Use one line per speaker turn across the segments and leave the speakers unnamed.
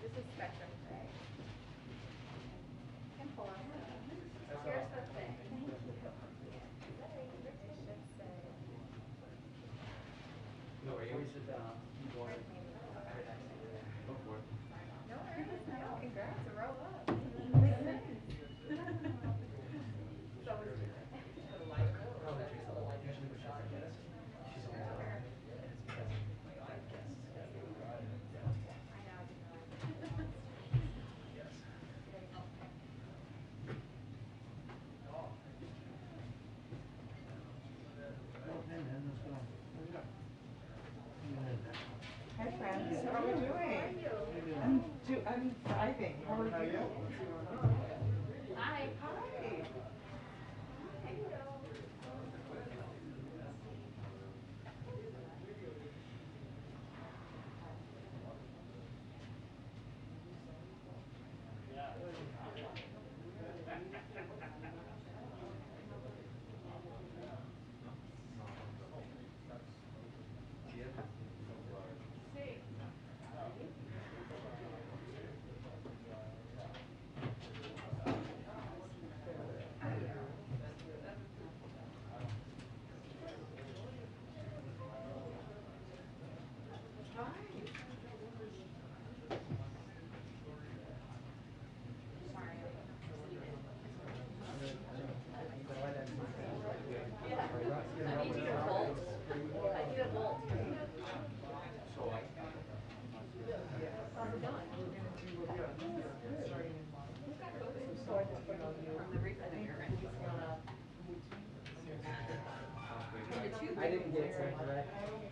This is spectrum gray. You can pull up. Here's the thing.
No, you always sit down.
No worries. No, congrats. Roll up. So it's
Hi friends, how are we doing? I'm thriving. How are you?
Hi.
Hi.
I didn't get it right. Okay.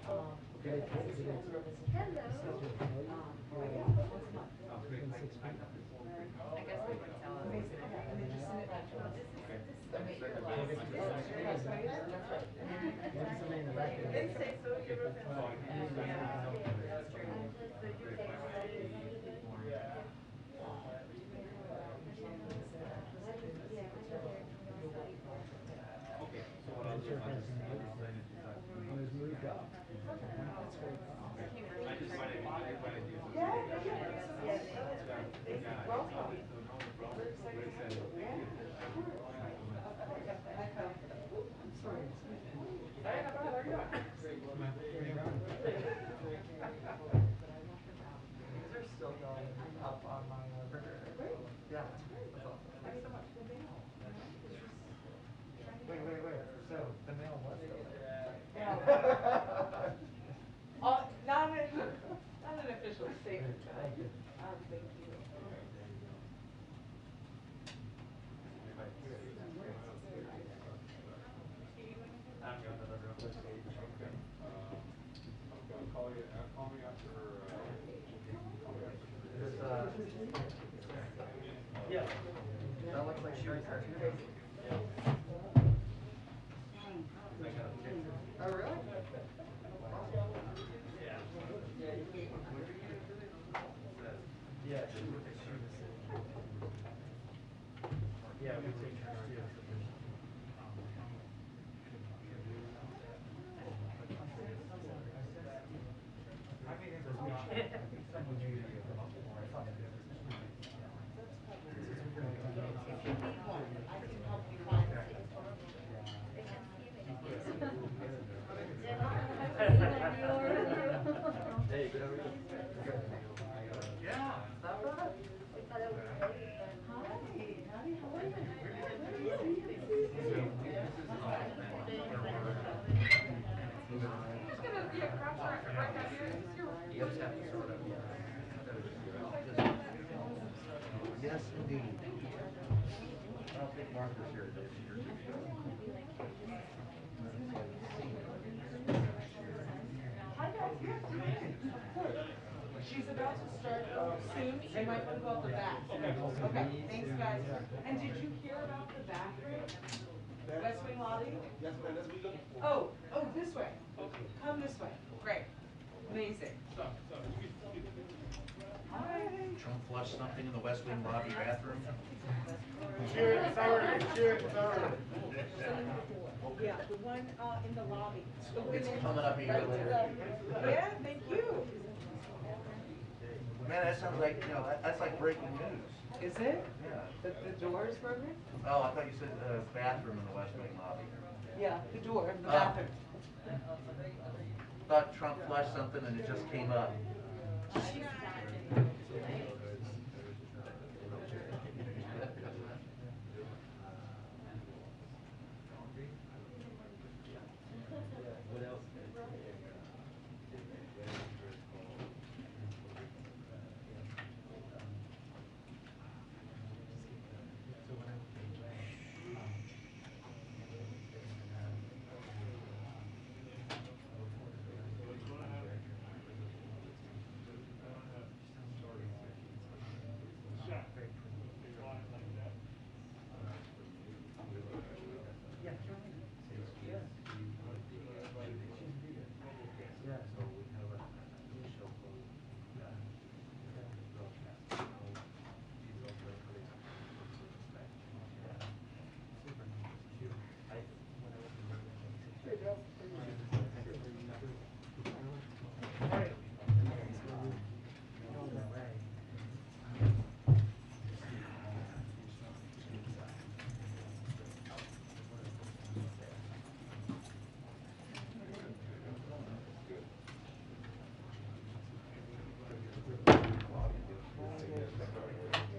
Hello. I guess they can tell us.
These are still going up on my burger. Yeah. That's awesome. Thanks so much. Wait. So the mail was still there.
Yeah. Not an official statement.
Thank you.
Thank you.
Call me after.
Yeah. That looks like Sherry's cartoon. Oh, really? Yeah. Yeah, we take turns too. Hey, good over here. Yeah, not bad. Yes, indeed. I don't think Martha's here today.
Hi guys, she's about to start soon. You might want to go out the back. Okay, thanks guys. And did you hear about the bathroom? West Wing lobby?
Yes, ma'am, that's what we're looking for.
Oh, this way. Come this way. Great. Amazing. Hi.
Trump flushed something in the West Wing lobby bathroom.
Cheer it forward, cheer it forward.
Yeah, the one in the lobby.
It's coming up a year later.
Yeah, thank you.
Man, that sounds like, you know, that's like breaking news.
Is it?
Yeah.
The door is broken?
Oh, I thought you said bathroom in the West Wing lobby.
Yeah, the door, the
Oh.
bathroom.
Thought Trump flushed something and it just came up.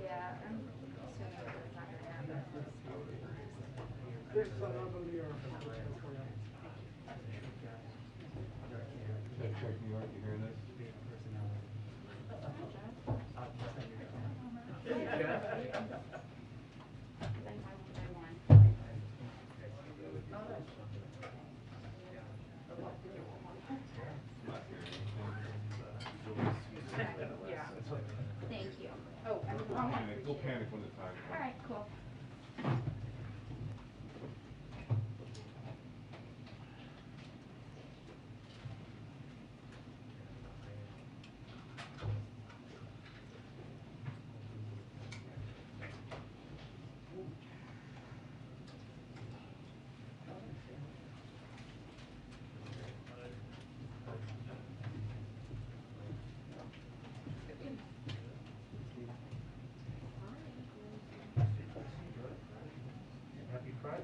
Yeah, I'm assuming it's not gonna happen.
There's some of them here.
Check New York, you hear this?
Yeah. Thank you. Oh, I'm
We'll panic, we'll panic when the time comes.
all right, cool.
Happy Friday.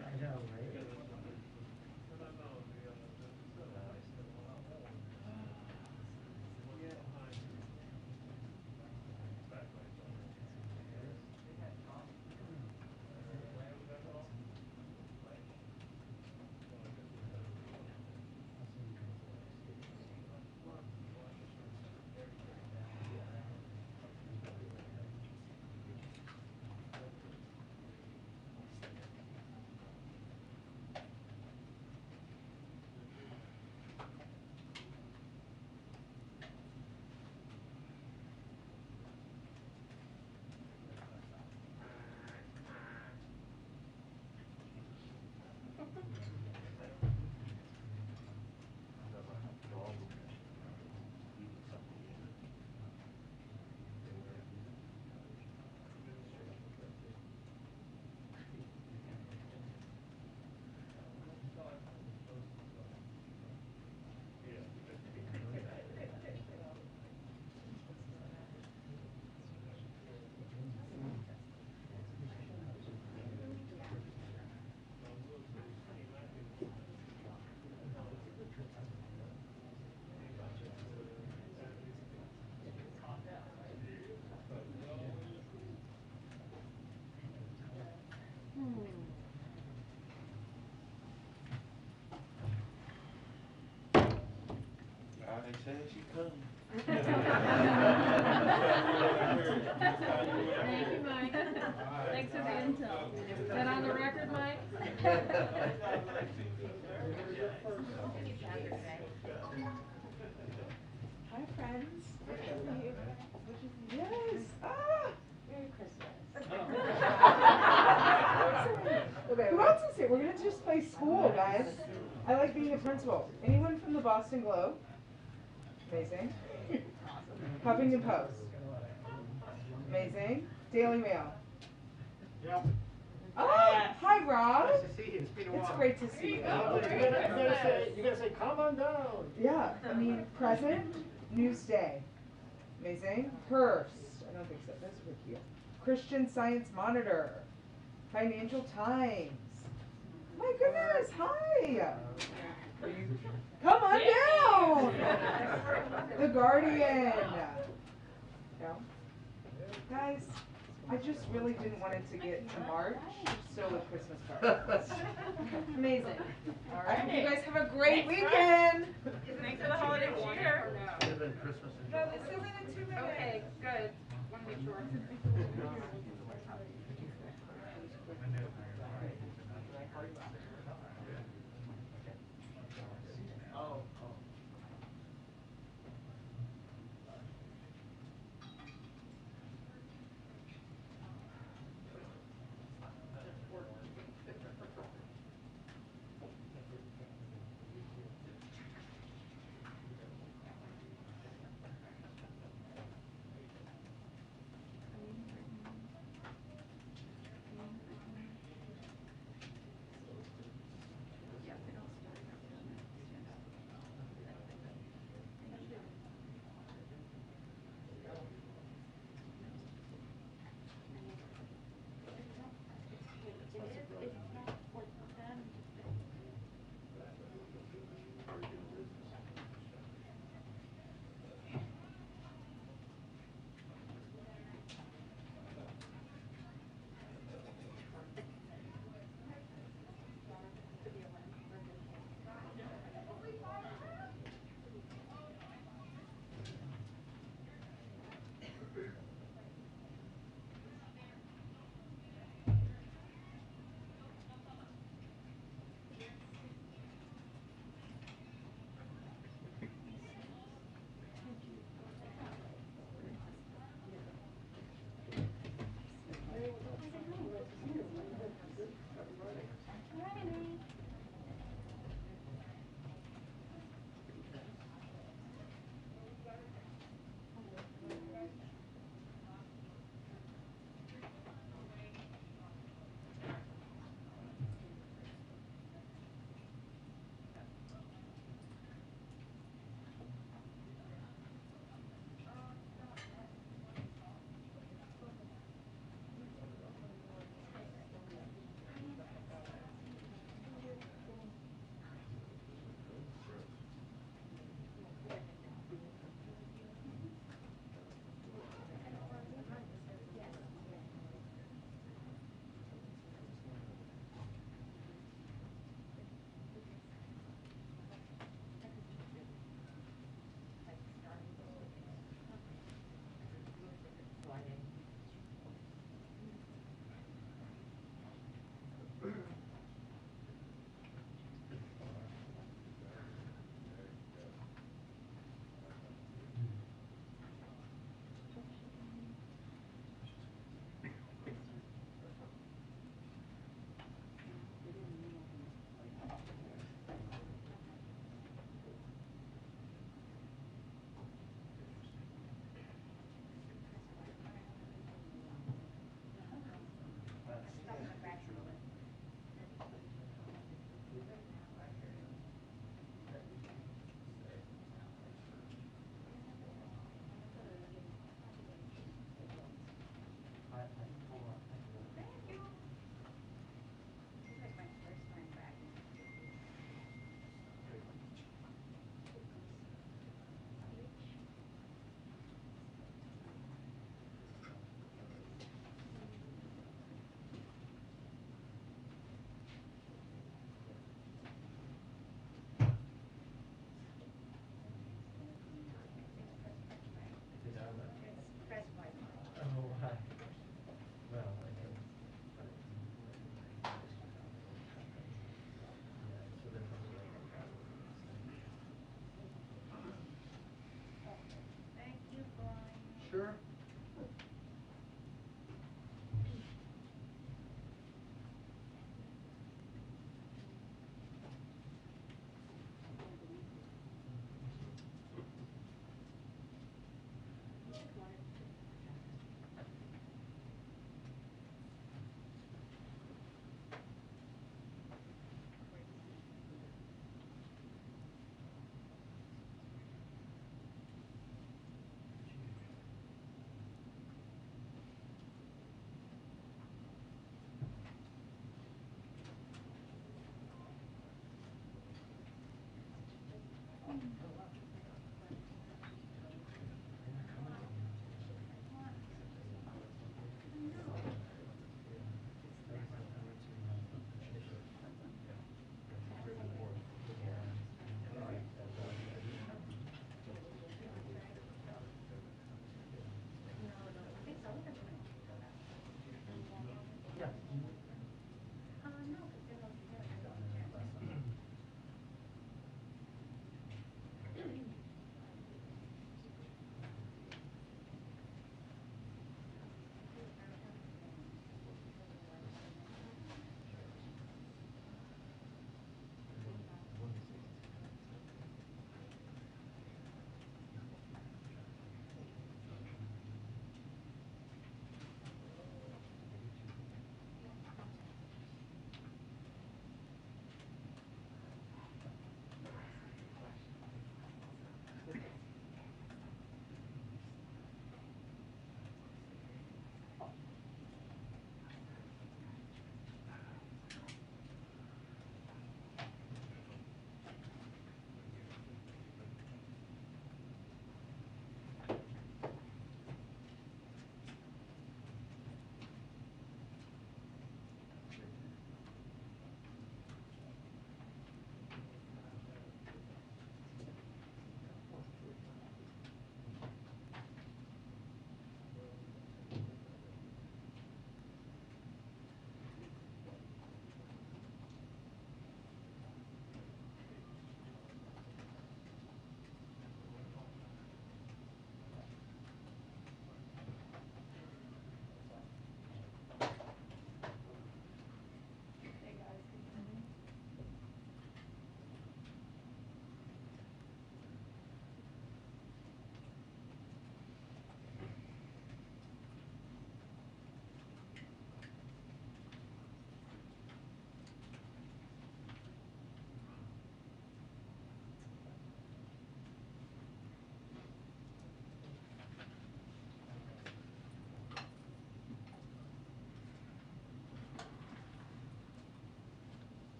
I know, right?
I say she come.
Thank you, Mike. Thanks for the intel. Is that on the record, Mike?
Hi, friends. Yes. Ah.
Merry Christmas.
Okay, who else is here? We're gonna just play school, guys. I like being a principal. Anyone from the Boston Globe? Amazing. Huffington Post. Amazing. Daily Mail.
Yeah.
Oh, hi, Rob.
Nice to see you. It's been a while.
It's great to see you.
You gotta say, come on down.
Yeah, I mean, present, Newsday. Amazing. Hearst. I don't think so. That's for cute. Christian Science Monitor. Financial Times. My goodness, hi. Come on down. The Guardian. No? Guys, I just really didn't want it to get to March, still with Christmas cards. Amazing. All right, you guys have a great weekend.
Thanks for the holiday cheer.
Should have been Christmas in
No,
July.
this isn't in 2 minutes.
Okay, good. Want to make sure.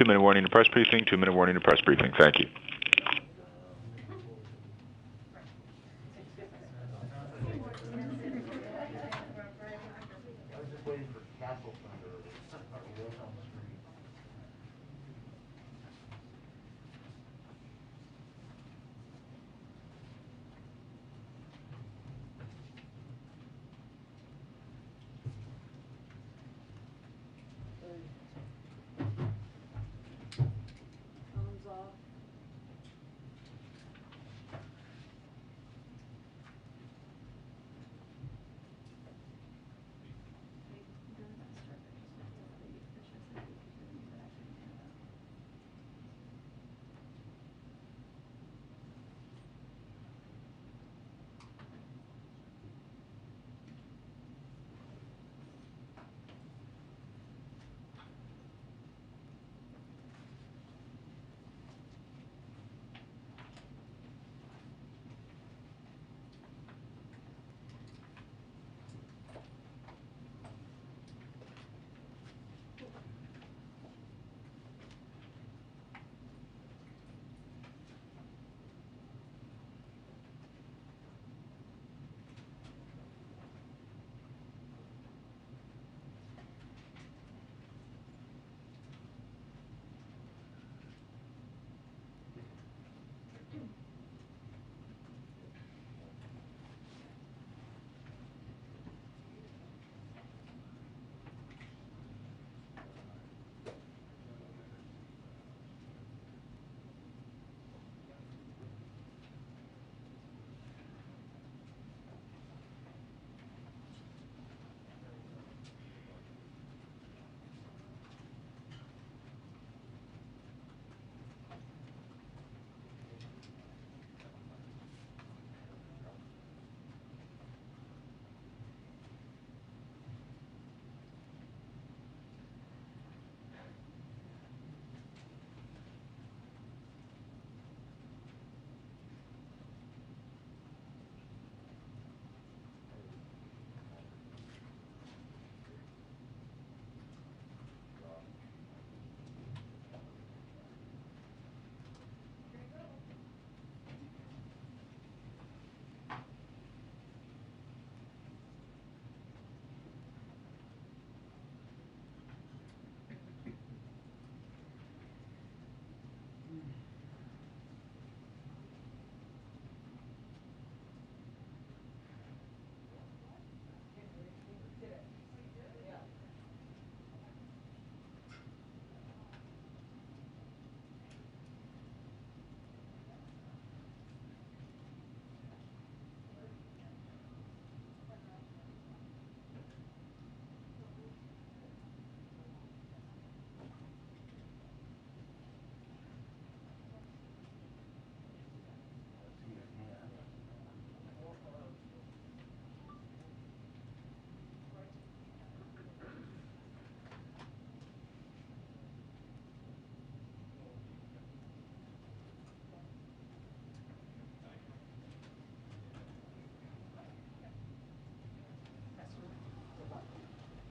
2-minute warning to press briefing, 2-minute warning to press briefing. Thank you.
I was just waiting for Castle Thunder or Wilhelm Street.
Thumbs up.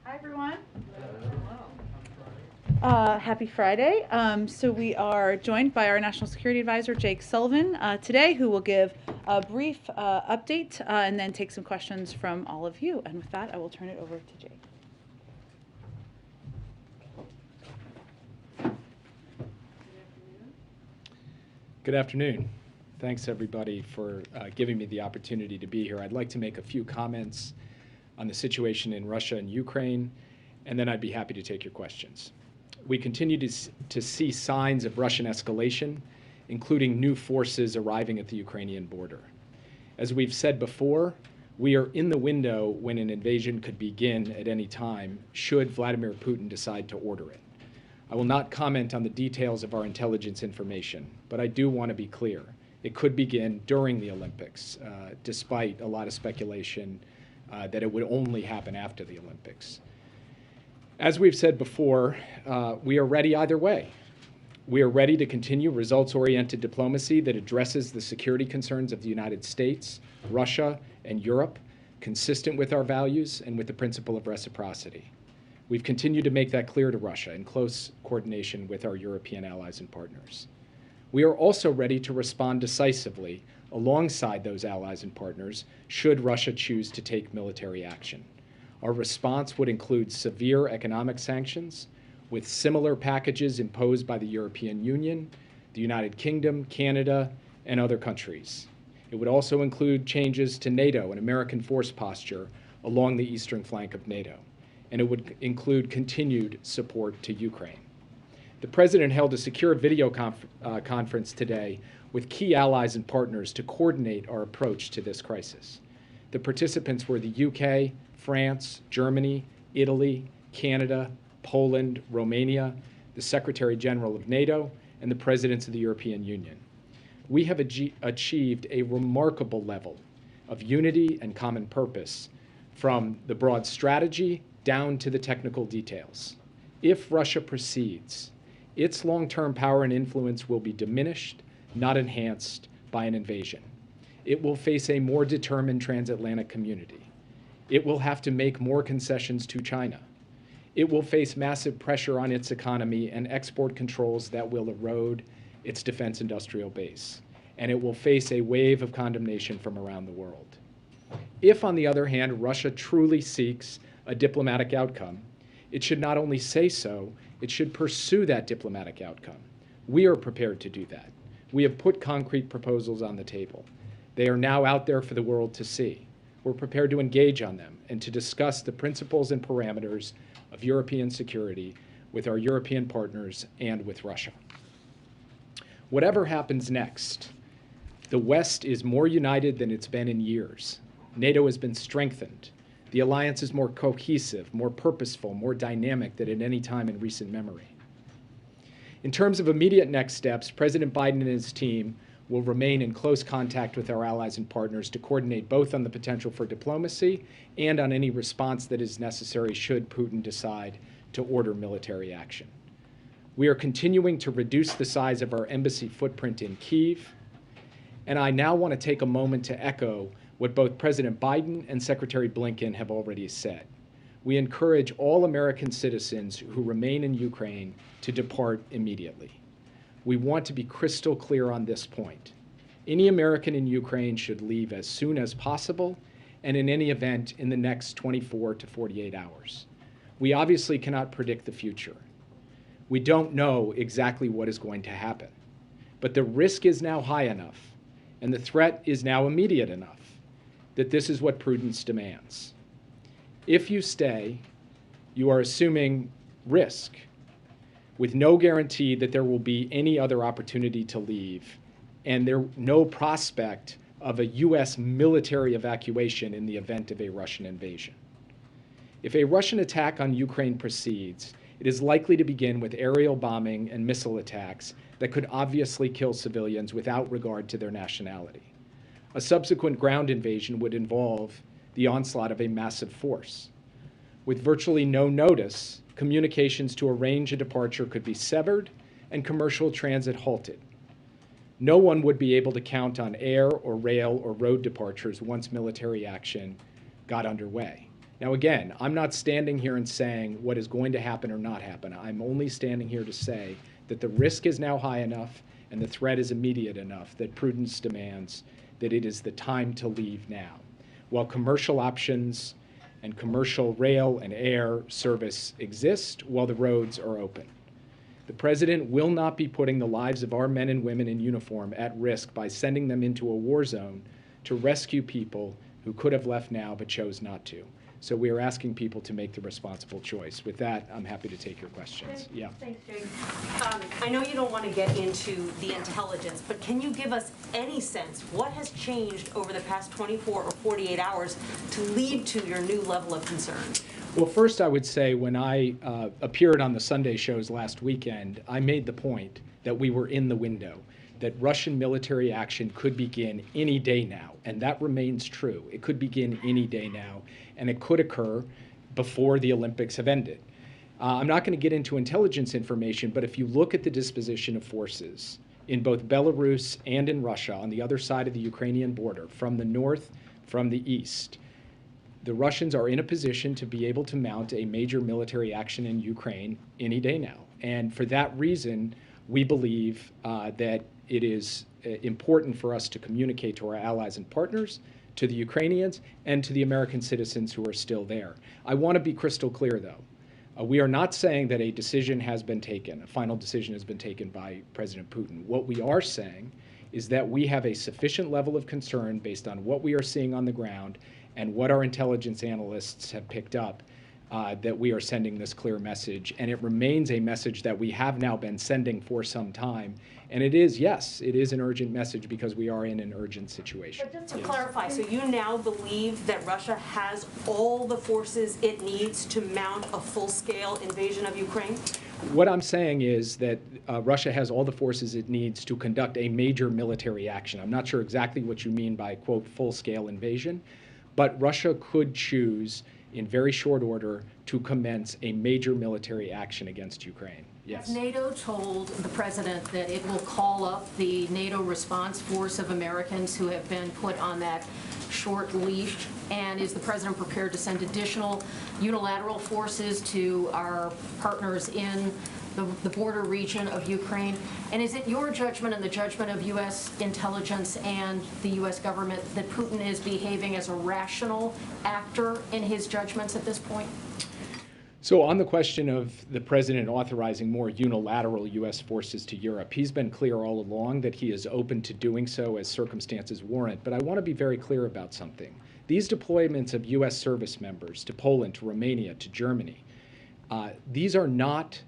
Hi, everyone. Happy Friday. So we are joined by our National Security Advisor, Jake Sullivan, today, who will give a brief update and then take some questions from all of you. And with that, I will turn it over to Jake.
Good afternoon. Thanks, everybody, for giving me the opportunity to be here. I'd like to make a few comments on the situation in Russia and Ukraine, and then I'd be happy to take your questions. We continue to see signs of Russian escalation, including new forces arriving at the Ukrainian border. As we've said before, we are in the window when an invasion could begin at any time, should Vladimir Putin decide to order it. I will not comment on the details of our intelligence information, but I do want to be clear. It could begin during the Olympics, despite a lot of speculation that it would only happen after the Olympics. As we've said before, we are ready either way. We are ready to continue results-oriented diplomacy that addresses the security concerns of the United States, Russia, and Europe, consistent with our values and with the principle of reciprocity. We've continued to make that clear to Russia in close coordination with our European allies and partners. We are also ready to respond decisively alongside those allies and partners should Russia choose to take military action. Our response would include severe economic sanctions with similar packages imposed by the European Union, the United Kingdom, Canada, and other countries. It would also include changes to NATO and American force posture along the eastern flank of NATO, and it would include continued support to Ukraine. The President held a secure video conference today with key allies and partners to coordinate our approach to this crisis. The participants were the UK, France, Germany, Italy, Canada, Poland, Romania, the Secretary General of NATO, and the Presidents of the European Union. We have achieved a remarkable level of unity and common purpose from the broad strategy down to the technical details. If Russia proceeds, its long-term power and influence will be diminished, not enhanced by an invasion. It will face a more determined transatlantic community. It will have to make more concessions to China. It will face massive pressure on its economy and export controls that will erode its defense industrial base. And it will face a wave of condemnation from around the world. If, on the other hand, Russia truly seeks a diplomatic outcome, it should not only say so, it should pursue that diplomatic outcome. We are prepared to do that. We have put concrete proposals on the table. They are now out there for the world to see. We're prepared to engage on them and to discuss the principles and parameters of European security with our European partners and with Russia. Whatever happens next, the West is more united than it's been in years. NATO has been strengthened. The alliance is more cohesive, more purposeful, more dynamic than at any time in recent memory. In terms of immediate next steps, President Biden and his team will remain in close contact with our allies and partners to coordinate both on the potential for diplomacy and on any response that is necessary should Putin decide to order military action. We are continuing to reduce the size of our embassy footprint in Kyiv, and I now want to take a moment to echo what both President Biden and Secretary Blinken have already said. We encourage all American citizens who remain in Ukraine to depart immediately. We want to be crystal clear on this point. Any American in Ukraine should leave as soon as possible, and in any event, in the next 24 to 48 hours. We obviously cannot predict the future. We don't know exactly what is going to happen, but the risk is now high enough, and the threat is now immediate enough, that this is what prudence demands. If you stay, you are assuming risk, with no guarantee that there will be any other opportunity to leave, and no prospect of a U.S. military evacuation in the event of a Russian invasion. If a Russian attack on Ukraine proceeds, it is likely to begin with aerial bombing and missile attacks that could obviously kill civilians without regard to their nationality. A subsequent ground invasion would involve the onslaught of a massive force. With virtually no notice, communications to arrange a departure could be severed and commercial transit halted. No one would be able to count on air or rail or road departures once military action got underway. Now again, I'm not standing here and saying what is going to happen or not happen. I'm only standing here to say that the risk is now high enough and the threat is immediate enough that prudence demands that it is the time to leave now, while commercial options and commercial rail and air service exist while the roads are open. The President will not be putting the lives of our men and women in uniform at risk by sending them into a war zone to rescue people who could have left now but chose not to. So we are asking people to make the responsible choice. With that, I'm happy to take your questions. Yeah.
Thanks, Jake. I know you don't want to get into the intelligence, but can you give us any sense what has changed over the past 24 or 48 hours to lead to your new level of concern?
Well, first I would say when I appeared on the Sunday shows last weekend, I made the point that we were in the window, that Russian military action could begin any day now, and that remains true. It could begin any day now, and it could occur before the Olympics have ended. I'm not going to get into intelligence information, but if you look at the disposition of forces in both Belarus and in Russia on the other side of the Ukrainian border, from the north, from the east, the Russians are in a position to be able to mount a major military action in Ukraine any day now. And for that reason, we believe that it is important for us to communicate to our allies and partners, to the Ukrainians, and to the American citizens who are still there. I want to be crystal clear, though. We are not saying that a decision has been taken, a final decision has been taken by President Putin. What we are saying is that we have a sufficient level of concern based on what we are seeing on the ground and what our intelligence analysts have picked up, that we are sending this clear message. And it remains a message that we have now been sending for some time. And it is, yes, it is an urgent message because we are in an urgent situation.
But just to clarify, so you now believe that Russia has all the forces it needs to mount a full-scale invasion of Ukraine?
What I'm saying is that Russia has all the forces it needs to conduct a major military action. I'm not sure exactly what you mean by, quote, full-scale invasion, but Russia could choose in very short order to commence a major military action against Ukraine. Yes.
Has NATO told the president that it will call up the NATO response force of Americans who have been put on that short leash? And is the president prepared to send additional unilateral forces to our partners in the border region of Ukraine? And is it your judgment and the judgment of U.S. intelligence and the U.S. government that Putin is behaving as a rational actor in his judgments at this point?
So on the question of the president authorizing more unilateral U.S. forces to Europe, he's been clear all along that he is open to doing so as circumstances warrant. But I want to be very clear about something. These deployments of U.S. service members to Poland, to Romania, to Germany, these are not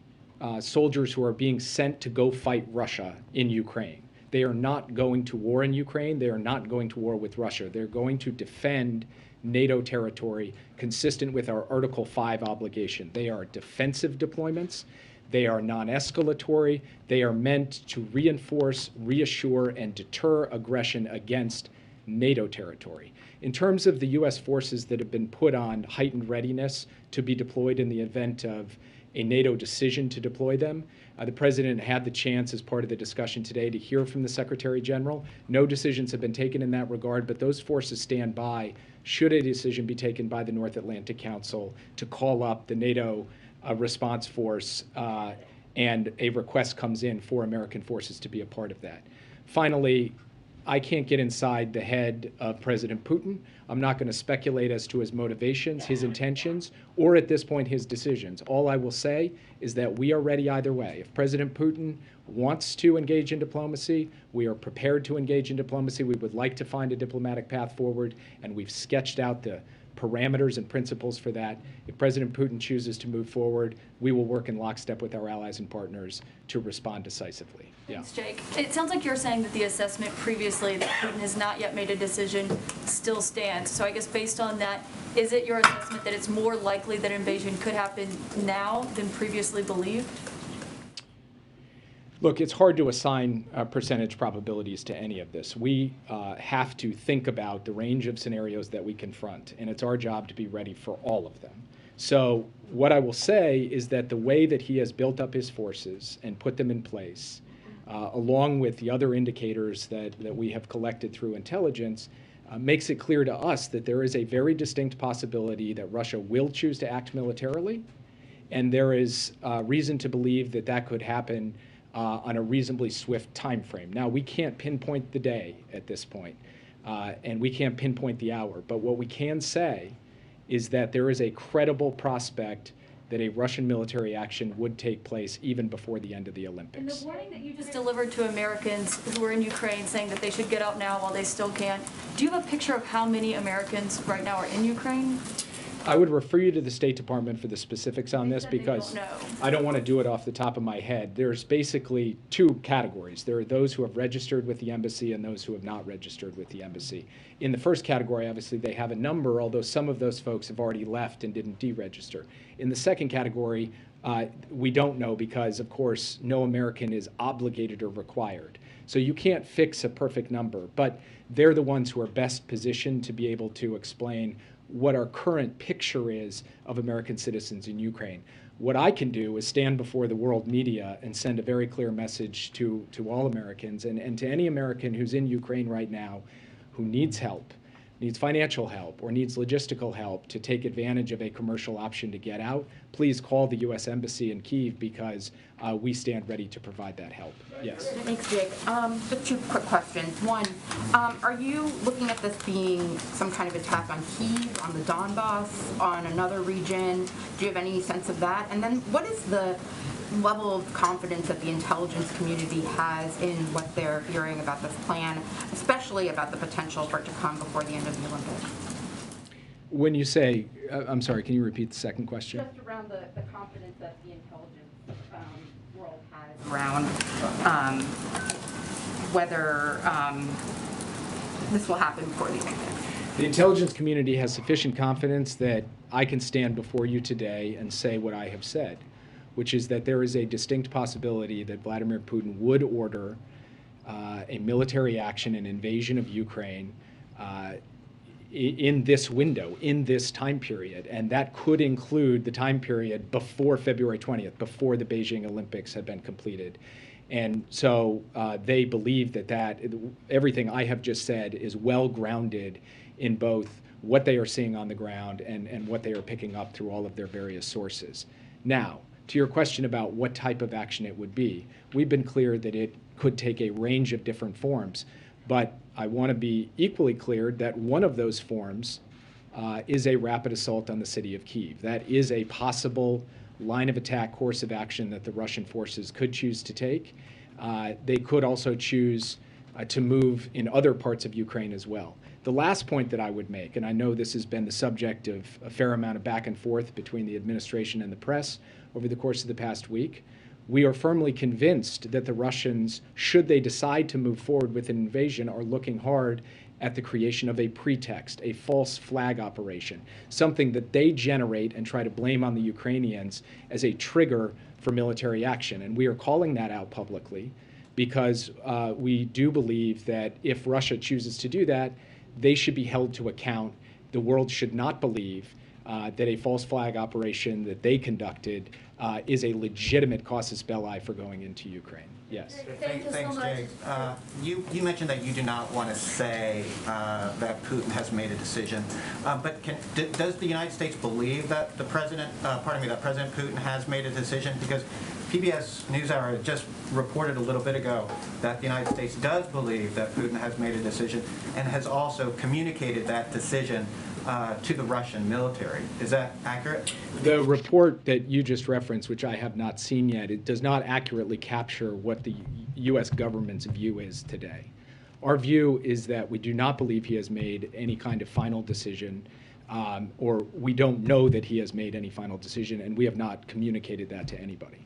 soldiers who are being sent to go fight Russia in Ukraine. They are not going to war in Ukraine. They are not going to war with Russia. They're going to defend NATO territory consistent with our Article 5 obligation. They are defensive deployments. They are non-escalatory. They are meant to reinforce, reassure, and deter aggression against NATO territory. In terms of the U.S. forces that have been put on heightened readiness to be deployed in the event of a NATO decision to deploy them, the president had the chance as part of the discussion today to hear from the Secretary General. No decisions have been taken in that regard, but those forces stand by should a decision be taken by the North Atlantic Council to call up the NATO response force and a request comes in for American forces to be a part of that. Finally, I can't get inside the head of President Putin. I'm not going to speculate as to his motivations, his intentions, or at this point his decisions. All I will say is that we are ready either way. If President Putin wants to engage in diplomacy, we are prepared to engage in diplomacy. We would like to find a diplomatic path forward, and we've sketched out the parameters and principles for that. If President Putin chooses to move forward, we will work in lockstep with our allies and partners to respond decisively. Yeah.
Thanks, Jake. It sounds like you're saying that the assessment previously that Putin has not yet made a decision still stands. So I guess based on that, is it your assessment that it's more likely that invasion could happen now than previously believed?
Look, it's hard to assign percentage probabilities to any of this. We have to think about the range of scenarios that we confront, and it's our job to be ready for all of them. So what I will say is that the way that he has built up his forces and put them in place, along with the other indicators that we have collected through intelligence, makes it clear to us that there is a very distinct possibility that Russia will choose to act militarily, and there is reason to believe that that could happen on a reasonably swift time frame. Now, we can't pinpoint the day at this point, and we can't pinpoint the hour, but what we can say is that there is a credible prospect that a Russian military action would take place even before the end of the Olympics.
And the warning that you just delivered to Americans who are in Ukraine saying that they should get out now while they still can, do you have a picture of how many Americans right now are in Ukraine?
I would refer you to the State Department for the specifics on this because
don't know.
I don't want to do it off the top of my head. There's basically two categories. There are those who have registered with the embassy and those who have not registered with the embassy. In the first category, obviously, they have a number, although some of those folks have already left and didn't deregister. In the second category, we don't know because, of course, no American is obligated or required. So you can't fix a perfect number, but they're the ones who are best positioned to be able to explain what our current picture is of American citizens in Ukraine. What I can do is stand before the world media and send a very clear message to all Americans and to any American who's in Ukraine right now who needs help, needs financial help or needs logistical help to take advantage of a commercial option to get out, please call the U.S. Embassy in Kyiv because we stand ready to provide that help. Yes.
Thanks, Jake. Just two quick questions. One, are you looking at this being some kind of attack on Kyiv, on the Donbass, on another region? Do you have any sense of that? And then what is the level of confidence that the intelligence community has in what they're hearing about this plan, especially about the potential for it to come before the end of the Olympics?
When you say, I'm sorry, can you repeat the second question?
Just around the confidence that the intelligence world has around whether this will happen before the Olympics.
The intelligence community has sufficient confidence that I can stand before you today and say what I have said, which is that there is a distinct possibility that Vladimir Putin would order a military action, an invasion of Ukraine in this window, in this time period. And that could include the time period before February 20th, before the Beijing Olympics had been completed. And so they believe that everything I have just said is well grounded in both what they are seeing on the ground and what they are picking up through all of their various sources. Now, to your question about what type of action it would be, we've been clear that it could take a range of different forms, but I want to be equally clear that one of those forms is a rapid assault on the city of Kyiv. That is a possible line of attack, course of action that the Russian forces could choose to take. They could also choose to move in other parts of Ukraine as well. The last point that I would make, and I know this has been the subject of a fair amount of back and forth between the administration and the press over the course of the past week, we are firmly convinced that the Russians, should they decide to move forward with an invasion, are looking hard at the creation of a pretext, a false flag operation, something that they generate and try to blame on the Ukrainians as a trigger for military action. And we are calling that out publicly because we do believe that if Russia chooses to do that, they should be held to account. The world should not believe that a false flag operation that they conducted is a legitimate casus belli for going into Ukraine. Yes.
Thanks, Jake. You mentioned that you do not want to say that Putin has made a decision, but does the United States believe that that President Putin has made a decision? Because PBS NewsHour just reported a little bit ago that the United States does believe that Putin has made a decision and has also communicated that decision to the Russian military. Is that accurate?
The report that you just referenced, which I have not seen yet, it does not accurately capture what the U.S. government's view is today. Our view is that we do not believe he has made any kind of final decision, or we don't know that he has made any final decision, and we have not communicated that to anybody.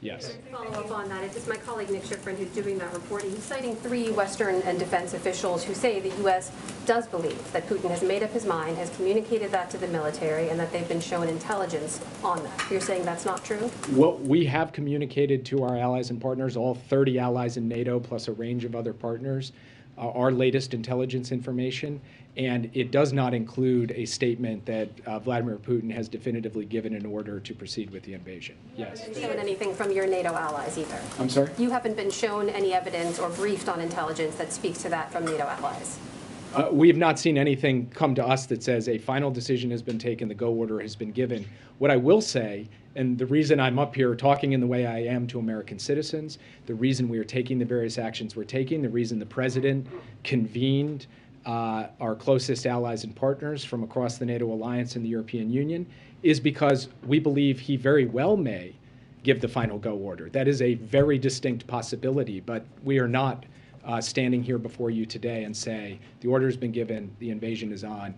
Yes.
Follow up on that. It's my colleague Nick Schifrin who's doing that reporting. He's citing 3 Western and defense officials who say the U.S. does believe that Putin has made up his mind, has communicated that to the military, and that they've been shown intelligence on that. You're saying that's not true?
Well, we have communicated to our allies and partners, all 30 allies in NATO, plus a range of other partners, our latest intelligence information, and it does not include a statement that Vladimir Putin has definitively given an order to proceed with the invasion. Yes.
You haven't been shown anything from your NATO allies either?
I'm sorry?
You haven't been shown any evidence or briefed on intelligence that speaks to that from NATO allies?
We have not seen anything come to us that says a final decision has been taken, the go order has been given. What I will say, and the reason I'm up here talking in the way I am to American citizens, the reason we are taking the various actions we're taking, the reason the president convened our closest allies and partners from across the NATO alliance and the European Union, is because we believe he very well may give the final go order. That is a very distinct possibility, but we are not standing here before you today and say the order has been given, the invasion is on.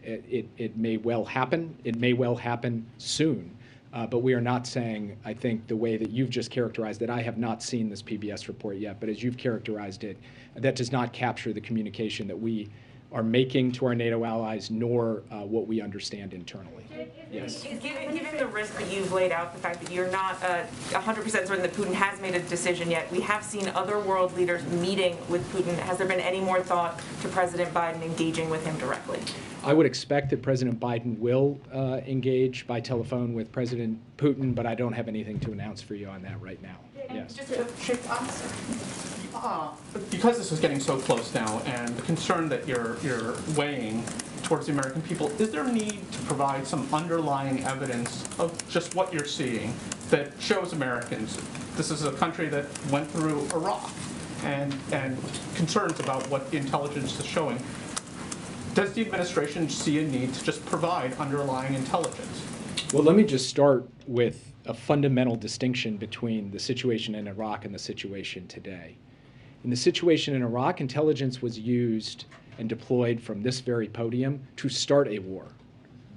It may well happen. It may well happen soon. But we are not saying, I think, the way that you've just characterized it. I have not seen this PBS report yet, but as you've characterized it, that does not capture the communication that we are making to our NATO allies, nor what we understand internally. Yes.
Given the risk that you've laid out, the fact that you're not 100% certain that Putin has made a decision yet, we have seen other world leaders meeting with Putin. Has there been any more thought to President Biden engaging with him directly?
I would expect that President Biden will engage by telephone with President Putin, but I don't have anything to announce for you on that right now.
And
yes.
just to shift, you
because this is getting so close now, and the concern that you're weighing towards the American people, is there a need to provide some underlying evidence of just what you're seeing that shows Americans this is a country that went through Iraq, and concerns about what the intelligence is showing? Does the administration see a need to just provide underlying intelligence?
Well, let me just start with a fundamental distinction between the situation in Iraq and the situation today. In the situation in Iraq, intelligence was used and deployed from this very podium to start a war.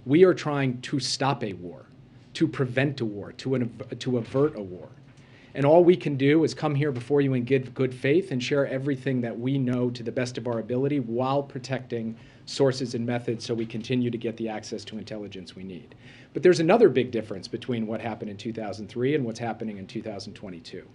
We are trying to stop a war, to prevent a war, to avert a war. And all we can do is come here before you in good faith and share everything that we know to the best of our ability while protecting sources and methods so we continue to get the access to intelligence we need. But there's another big difference between what happened in 2003 and what's happening in 2022.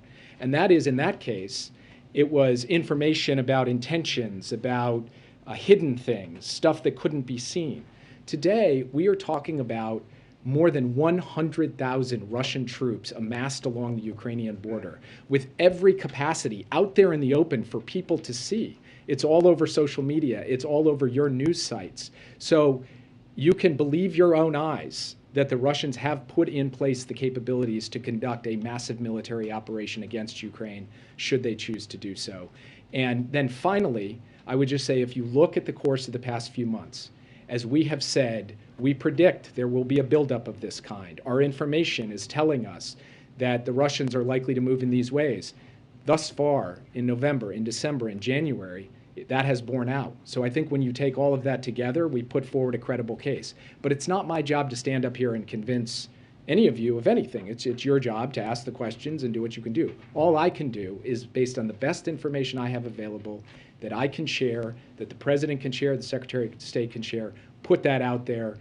And that is, in that case, it was information about intentions, about hidden things, stuff that couldn't be seen. Today, we are talking about more than 100,000 Russian troops amassed along the Ukrainian border with every capacity out there in the open for people to see. It's all over social media. It's all over your news sites. So you can believe your own eyes that the Russians have put in place the capabilities to conduct a massive military operation against Ukraine should they choose to do so. And then finally, I would just say, if you look at the course of the past few months, as we have said, we predict there will be a buildup of this kind. Our information is telling us that the Russians are likely to move in these ways. Thus far, in November, in December, in January, that has borne out. So I think when you take all of that together, we put forward a credible case. But it's not my job to stand up here and convince any of you of anything. It's your job to ask the questions and do what you can do. All I can do is, based on the best information I have available, that I can share, that the President can share, the Secretary of State can share, put that out there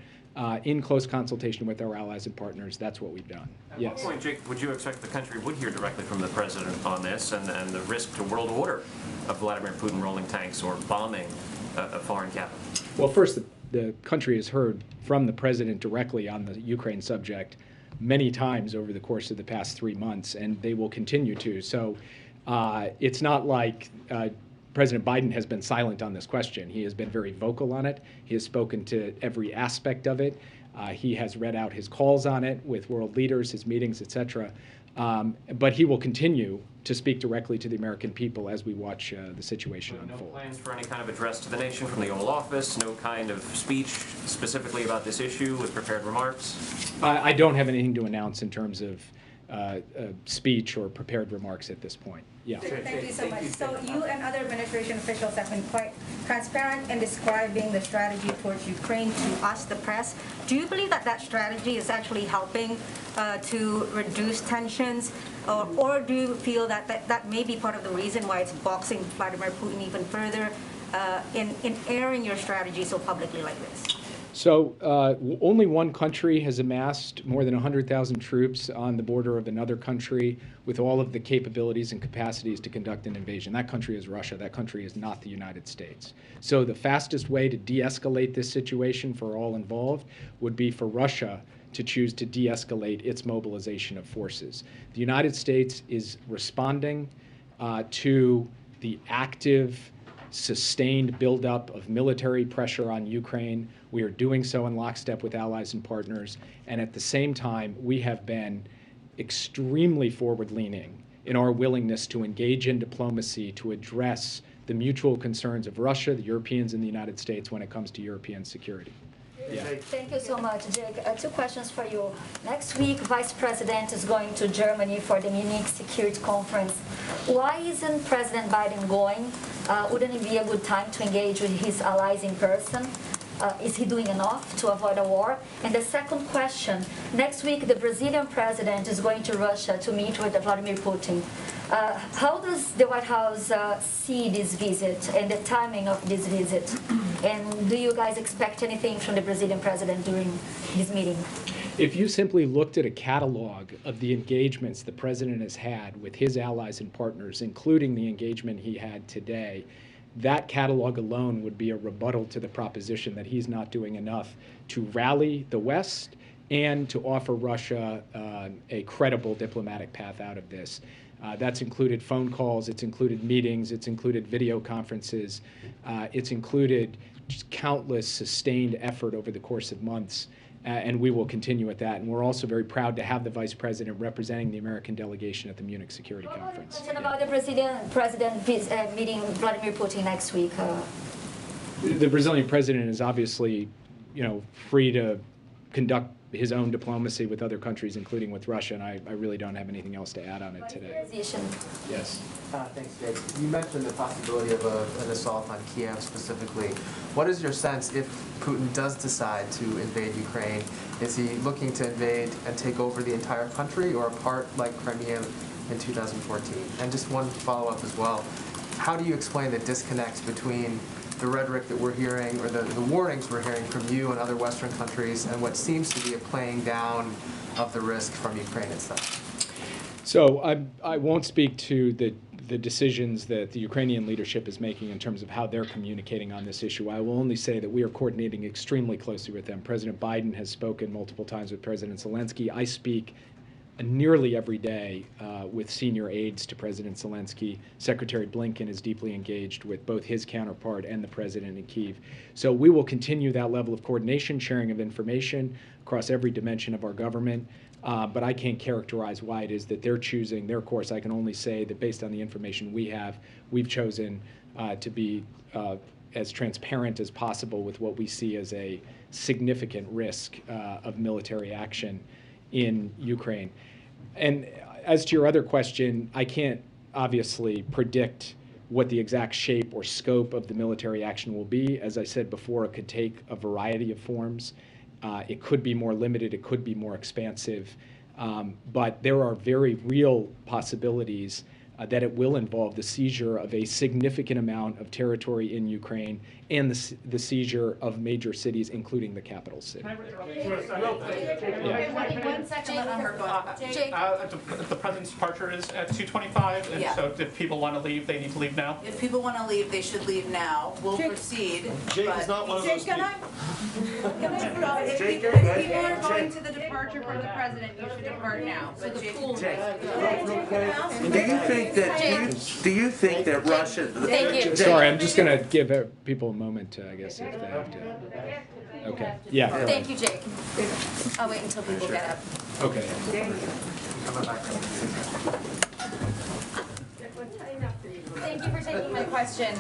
in close consultation with our allies and partners. That's what we've done.
At what point, Jake, would you expect the country would hear directly from the President on this and the risk to world order of Vladimir Putin rolling tanks or bombing a foreign capital?
Well, first, the country has heard from the President directly on the Ukraine subject many times over the course of the past 3 months, and they will continue to. So it's not like President Biden has been silent on this question. He has been very vocal on it. He has spoken to every aspect of it. He has read out his calls on it with world leaders, his meetings, et cetera. But he will continue to speak directly to the American people as we watch the situation unfold.
No plans for any kind of address to the nation from the Oval Office? No kind of speech specifically about this issue with prepared remarks?
I don't have anything to announce in terms of speech or prepared remarks at this point. Yeah.
Thank you so much. So you and other administration officials have been quite transparent in describing the strategy towards Ukraine to us, the press. Do you believe that that strategy is actually helping to reduce tensions, or do you feel that that may be part of the reason why it's boxing Vladimir Putin even further in airing your strategy so publicly like this?
So only one country has amassed more than 100,000 troops on the border of another country with all of the capabilities and capacities to conduct an invasion. That country is Russia. That country is not the United States. So the fastest way to de-escalate this situation for all involved would be for Russia to choose to de-escalate its mobilization of forces. The United States is responding to the active, sustained buildup of military pressure on Ukraine. We are doing so in lockstep with allies and partners. And at the same time, we have been extremely forward-leaning in our willingness to engage in diplomacy to address the mutual concerns of Russia, the Europeans, and the United States when it comes to European security. Yeah.
Thank you so much, Jake. 2 questions for you. Next week, Vice President is going to Germany for the Munich Security Conference. Why isn't President Biden going? Wouldn't it be a good time to engage with his allies in person? Is he doing enough to avoid a war? And the second question, next week the Brazilian president is going to Russia to meet with Vladimir Putin. How does the White House see this visit and the timing of this visit? And do you guys expect anything from the Brazilian president during this meeting?
If you simply looked at a catalog of the engagements the president has had with his allies and partners, including the engagement he had today, that catalog alone would be a rebuttal to the proposition that he's not doing enough to rally the West and to offer Russia a credible diplomatic path out of this. That's included phone calls, it's included meetings, it's included video conferences, it's included just countless sustained effort over the course of months, and we will continue with that. And we're also very proud to have the Vice President representing the American delegation at the Munich Security Conference.
Question about the president meeting Vladimir Putin next week.
The Brazilian president is obviously, free to conduct his own diplomacy with other countries, including with Russia, and I really don't have anything else to add on it today. Yes.
Thanks, Jake. You mentioned the possibility of an assault on Kiev specifically. What is your sense if Putin does decide to invade Ukraine? Is he looking to invade and take over the entire country or a part like Crimea in 2014? And just one follow-up as well. How do you explain the disconnect between the rhetoric that we're hearing, or the warnings we're hearing from you and other Western countries, and what seems to be a playing down of the risk from Ukraine itself?
So I won't speak to the decisions that the Ukrainian leadership is making in terms of how they're communicating on this issue. I will only say that we are coordinating extremely closely with them. President Biden has spoken multiple times with President Zelensky. I speak nearly every day with senior aides to President Zelensky. Secretary Blinken is deeply engaged with both his counterpart and the president in Kyiv. So we will continue that level of coordination, sharing of information across every dimension of our government. But I can't characterize why it is that they're choosing their course. I can only say that based on the information we have, we've chosen to be as transparent as possible with what we see as a significant risk of military action in Ukraine. And as to your other question, I can't obviously predict what the exact shape or scope of the military action will be. As I said before, it could take a variety of forms. It could be more limited, it could be more expansive, but there are very real possibilities that it will involve the seizure of a significant amount of territory in Ukraine and the seizure of major cities, including the capital city.
Yeah.
One second, let her go. Jake.
The president's departure is at 2:25, and
Yeah.
so if people want to leave, they need to leave now?
If people want to leave, they should leave now. We'll proceed.
Jake
but-
is not one of those people.
If
Jake,
people
go ahead.
are going
Jake.
to the departure from the president, you should depart now. But Jake.
Do you think that Russia?
Thank you.
Sorry, I'm just going to give people a moment to, I guess, if they have to. Okay, yeah.
Thank you, Jake. I'll wait until people get up.
Okay.
Thank you for taking my question.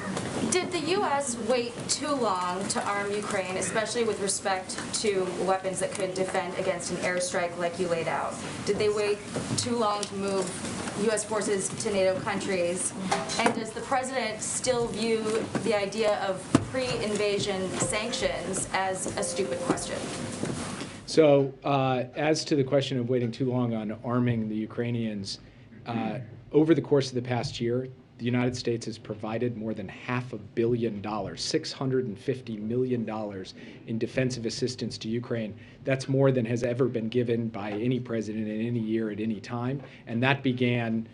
Did the U.S. wait too long to arm Ukraine, especially with respect to weapons that could defend against an airstrike like you laid out? Did they wait too long to move U.S. forces to NATO countries? And does the president still view the idea of pre-invasion sanctions as a stupid question?
So as to the question of waiting too long on arming the Ukrainians, over the course of the past year, the United States has provided more than $500 million, $650 million in defensive assistance to Ukraine. That's more than has ever been given by any president in any year at any time, and that began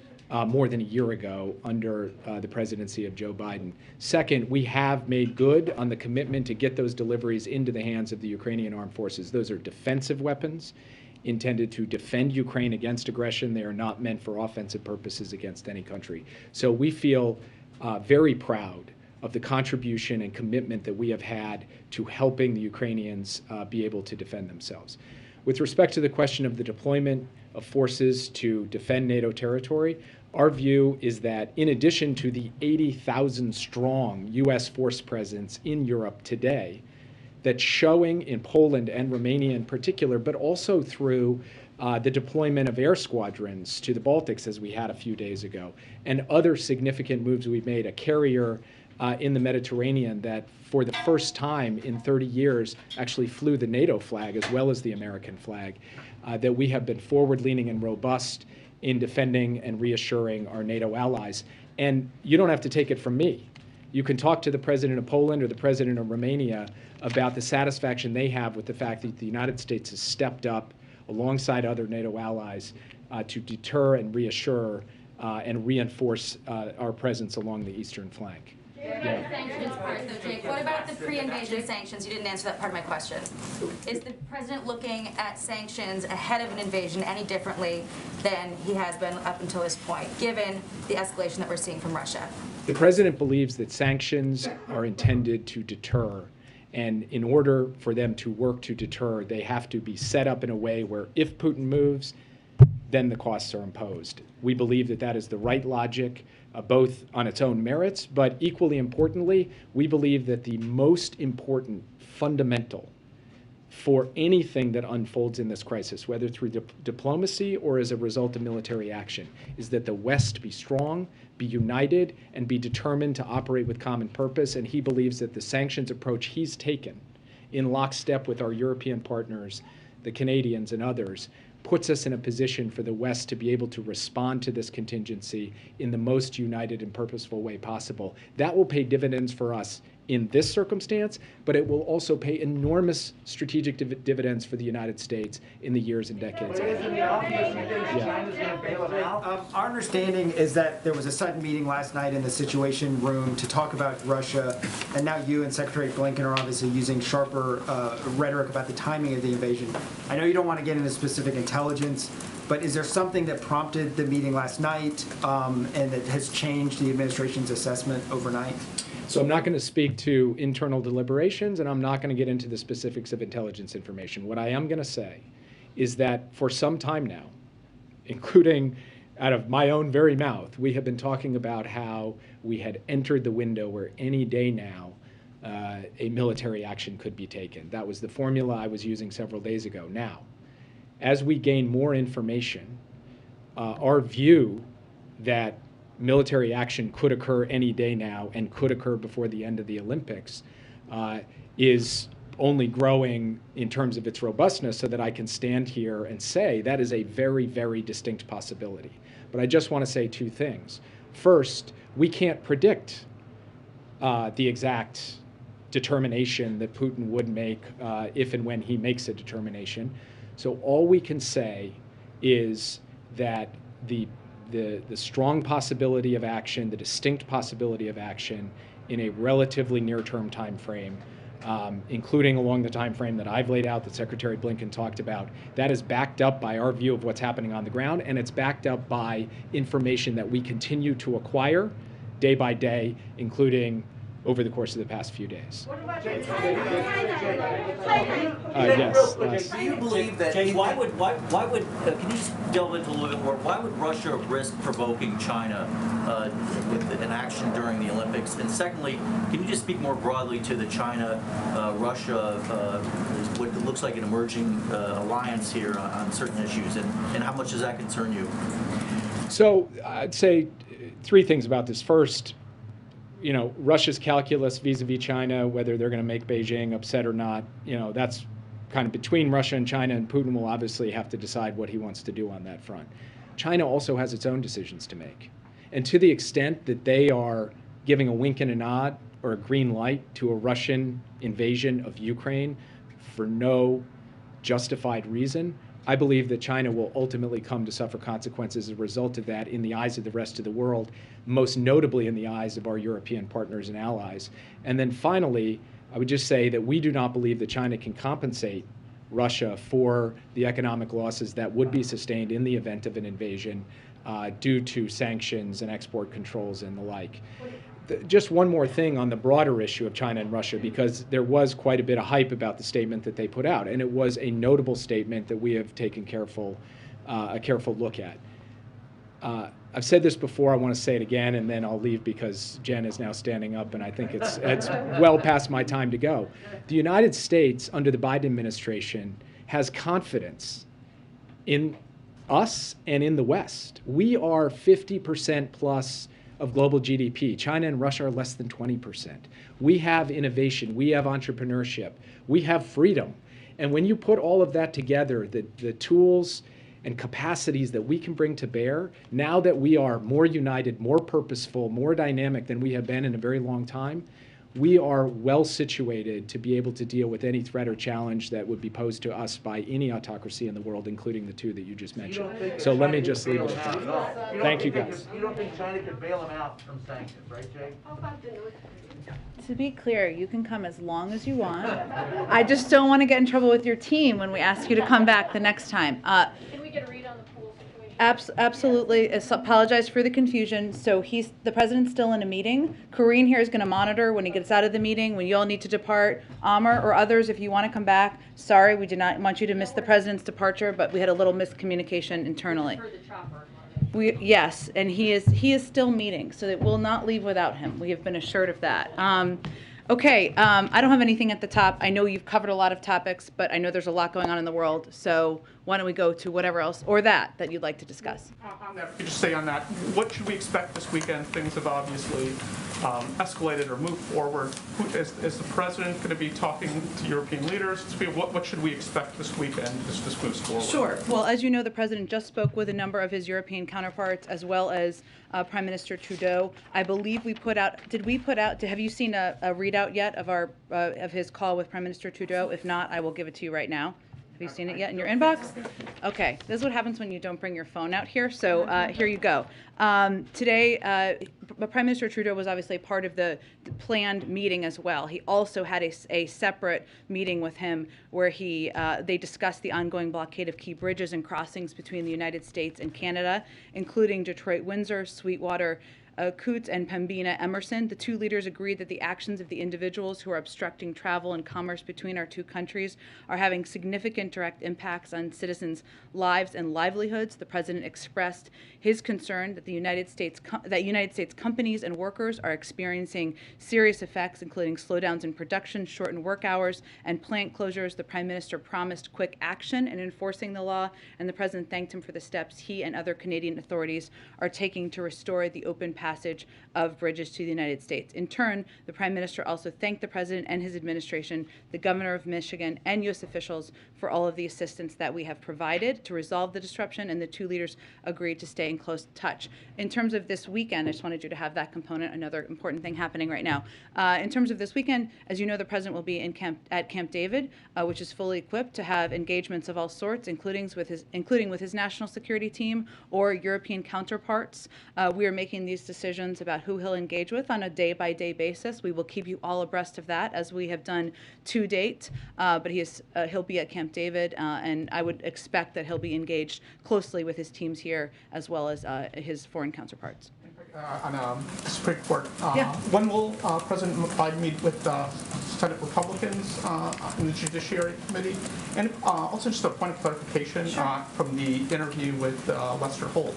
more than a year ago under the presidency of Joe Biden. Second, we have made good on the commitment to get those deliveries into the hands of the Ukrainian armed forces. Those are defensive weapons intended to defend Ukraine against aggression. They are not meant for offensive purposes against any country. So we feel very proud of the contribution and commitment that we have had to helping the Ukrainians be able to defend themselves. With respect to the question of the deployment of forces to defend NATO territory, our view is that in addition to the 80,000 strong U.S. force presence in Europe today, that's showing in Poland and Romania in particular, but also through the deployment of air squadrons to the Baltics, as we had a few days ago, and other significant moves we've made, a carrier in the Mediterranean that for the first time in 30 years actually flew the NATO flag as well as the American flag, that we have been forward-leaning and robust in defending and reassuring our NATO allies. And you don't have to take it from me. You can talk to the president of Poland or the president of Romania about the satisfaction they have with the fact that the United States has stepped up alongside other NATO allies to deter and reassure and reinforce our presence along the eastern flank.
Sanctions part, though, Jake. What about the pre-invasion sanctions? You didn't answer that part of my question. Is the president looking at sanctions ahead of an invasion any differently than he has been up until this point, given the escalation that we're seeing from Russia?
The president believes that sanctions are intended to deter, and in order for them to work to deter, they have to be set up in a way where if Putin moves, then the costs are imposed. We believe that that is the right logic, both on its own merits, but equally importantly, we believe that the most important fundamental for anything that unfolds in this crisis, whether through diplomacy or as a result of military action, is that the West be strong, be united, and be determined to operate with common purpose. And he believes that the sanctions approach he's taken in lockstep with our European partners, the Canadians and others, puts us in a position for the West to be able to respond to this contingency in the most united and purposeful way possible. That will pay dividends for us in this circumstance, but it will also pay enormous strategic dividends for the United States in the years and decades ahead.
Our understanding is that there was a sudden meeting last night in the Situation Room to talk about Russia, and now you and Secretary Blinken are obviously using sharper rhetoric about the timing of the invasion. I know you don't want to get into specific intelligence, but is there something that prompted the meeting last night and that has changed the administration's assessment overnight?
So I'm not going to speak to internal deliberations, and I'm not going to get into the specifics of intelligence information. What I am going to say is that for some time now, including out of my own very mouth, we have been talking about how we had entered the window where any day now a military action could be taken. That was the formula I was using several days ago. Now, as we gain more information, our view that military action could occur any day now and could occur before the end of the Olympics is only growing in terms of its robustness, so that I can stand here and say that is a very, very distinct possibility. But I just want to say two things. First, we can't predict the exact determination that Putin would make if and when he makes a determination. So all we can say is that the strong possibility of action, the distinct possibility of action in a relatively near-term time frame, including along the time frame that I've laid out, that Secretary Blinken talked about, that is backed up by our view of what's happening on the ground, and it's backed up by information that we continue to acquire day by day, including over the course of the past few days. Yes.
Do you believe that? Why would? Can you delve into a little bit more? Why would Russia risk provoking China with an action during the Olympics? And secondly, can you just speak more broadly to the China-Russia, what looks like an emerging alliance here on certain issues, and how much does that concern you?
So I'd say three things about this. First, Russia's calculus vis-a-vis China, whether they're going to make Beijing upset or not, that's kind of between Russia and China, and Putin will obviously have to decide what he wants to do on that front. China also has its own decisions to make. And to the extent that they are giving a wink and a nod or a green light to a Russian invasion of Ukraine for no justified reason, I believe that China will ultimately come to suffer consequences as a result of that in the eyes of the rest of the world, most notably in the eyes of our European partners and allies. And then finally, I would just say that we do not believe that China can compensate Russia for the economic losses that would be sustained in the event of an invasion due to sanctions and export controls and the like. Just one more thing on the broader issue of China and Russia, because there was quite a bit of hype about the statement that they put out, and it was a notable statement that we have taken a careful look at. I've said this before, I want to say it again, and then I'll leave because Jen is now standing up, and I think it's well past my time to go. The United States, under the Biden administration, has confidence in us and in the West. We are 50% plus of global GDP. China and Russia are less than 20%. We have innovation, we have entrepreneurship, we have freedom. And when you put all of that together, the tools and capacities that we can bring to bear, now that we are more united, more purposeful, more dynamic than we have been in a very long time, we are well situated to be able to deal with any threat or challenge that would be posed to us by any autocracy in the world, including the two that you just mentioned. So let me just leave it at that. Thank you, guys.
You don't think China could bail him out from sanctions, right, Jay?
To be clear, you can come as long as you want. I just don't want to get in trouble with your team when we ask you to come back the next time.
Can we get a read on the pool situation?
Absolutely. Apologize for the confusion. So the president's still in a meeting. Karine here is going to monitor when he gets out of the meeting, when you all need to depart. Amr or others, if you want to come back. Sorry, we did not want you to miss the president's departure, but we had a little miscommunication internally. Yes, and he is still meeting, so it will not leave without him. We have been assured of that. Okay, I don't have anything at the top. I know you've covered a lot of topics, but I know there's a lot going on in the world. So why don't we go to whatever else, or that you'd like to discuss?
On that, if you could just say on that, what should we expect this weekend? Things have obviously escalated or moved forward. Is the president going to be talking to European leaders? What should we expect this weekend as this moves forward?
Sure. Well, as you know, the president just spoke with a number of his European counterparts, as well as Prime Minister Trudeau. I believe we put out, have you seen a readout yet of his call with Prime Minister Trudeau? If not, I will give it to you right now. Have you seen it yet in your inbox? Okay, this is what happens when you don't bring your phone out here, so here you go. Today, Prime Minister Trudeau was obviously part of the planned meeting as well. He also had a separate meeting with him where they discussed the ongoing blockade of key bridges and crossings between the United States and Canada, including Detroit-Windsor, Sweetwater, Coots and Pembina Emerson. The two leaders agreed that the actions of the individuals who are obstructing travel and commerce between our two countries are having significant direct impacts on citizens' lives and livelihoods. The president expressed his concern that United States companies and workers are experiencing serious effects, including slowdowns in production, shortened work hours, and plant closures. The prime minister promised quick action in enforcing the law, and the president thanked him for the steps he and other Canadian authorities are taking to restore the open passage of bridges to the United States. In turn, the Prime Minister also thanked the President and his administration, the Governor of Michigan, and U.S. officials for all of the assistance that we have provided to resolve the disruption, and the two leaders agreed to stay in close touch. In terms of this weekend, I just wanted you to have that component, another important thing happening right now. In terms of this weekend, as you know, the President will be at Camp David, which is fully equipped to have engagements of all sorts, including with his national security team or European counterparts. We are making these decisions about who he'll engage with on a day-by-day basis. We will keep you all abreast of that, as we have done to date. But he'll be at Camp David, and I would expect that he'll be engaged closely with his teams here, as well as his foreign counterparts.
On the Supreme Court,
Yeah.
when will President Biden meet with Senate Republicans in the Judiciary Committee? And also just a point of clarification from the interview with Lester Holt.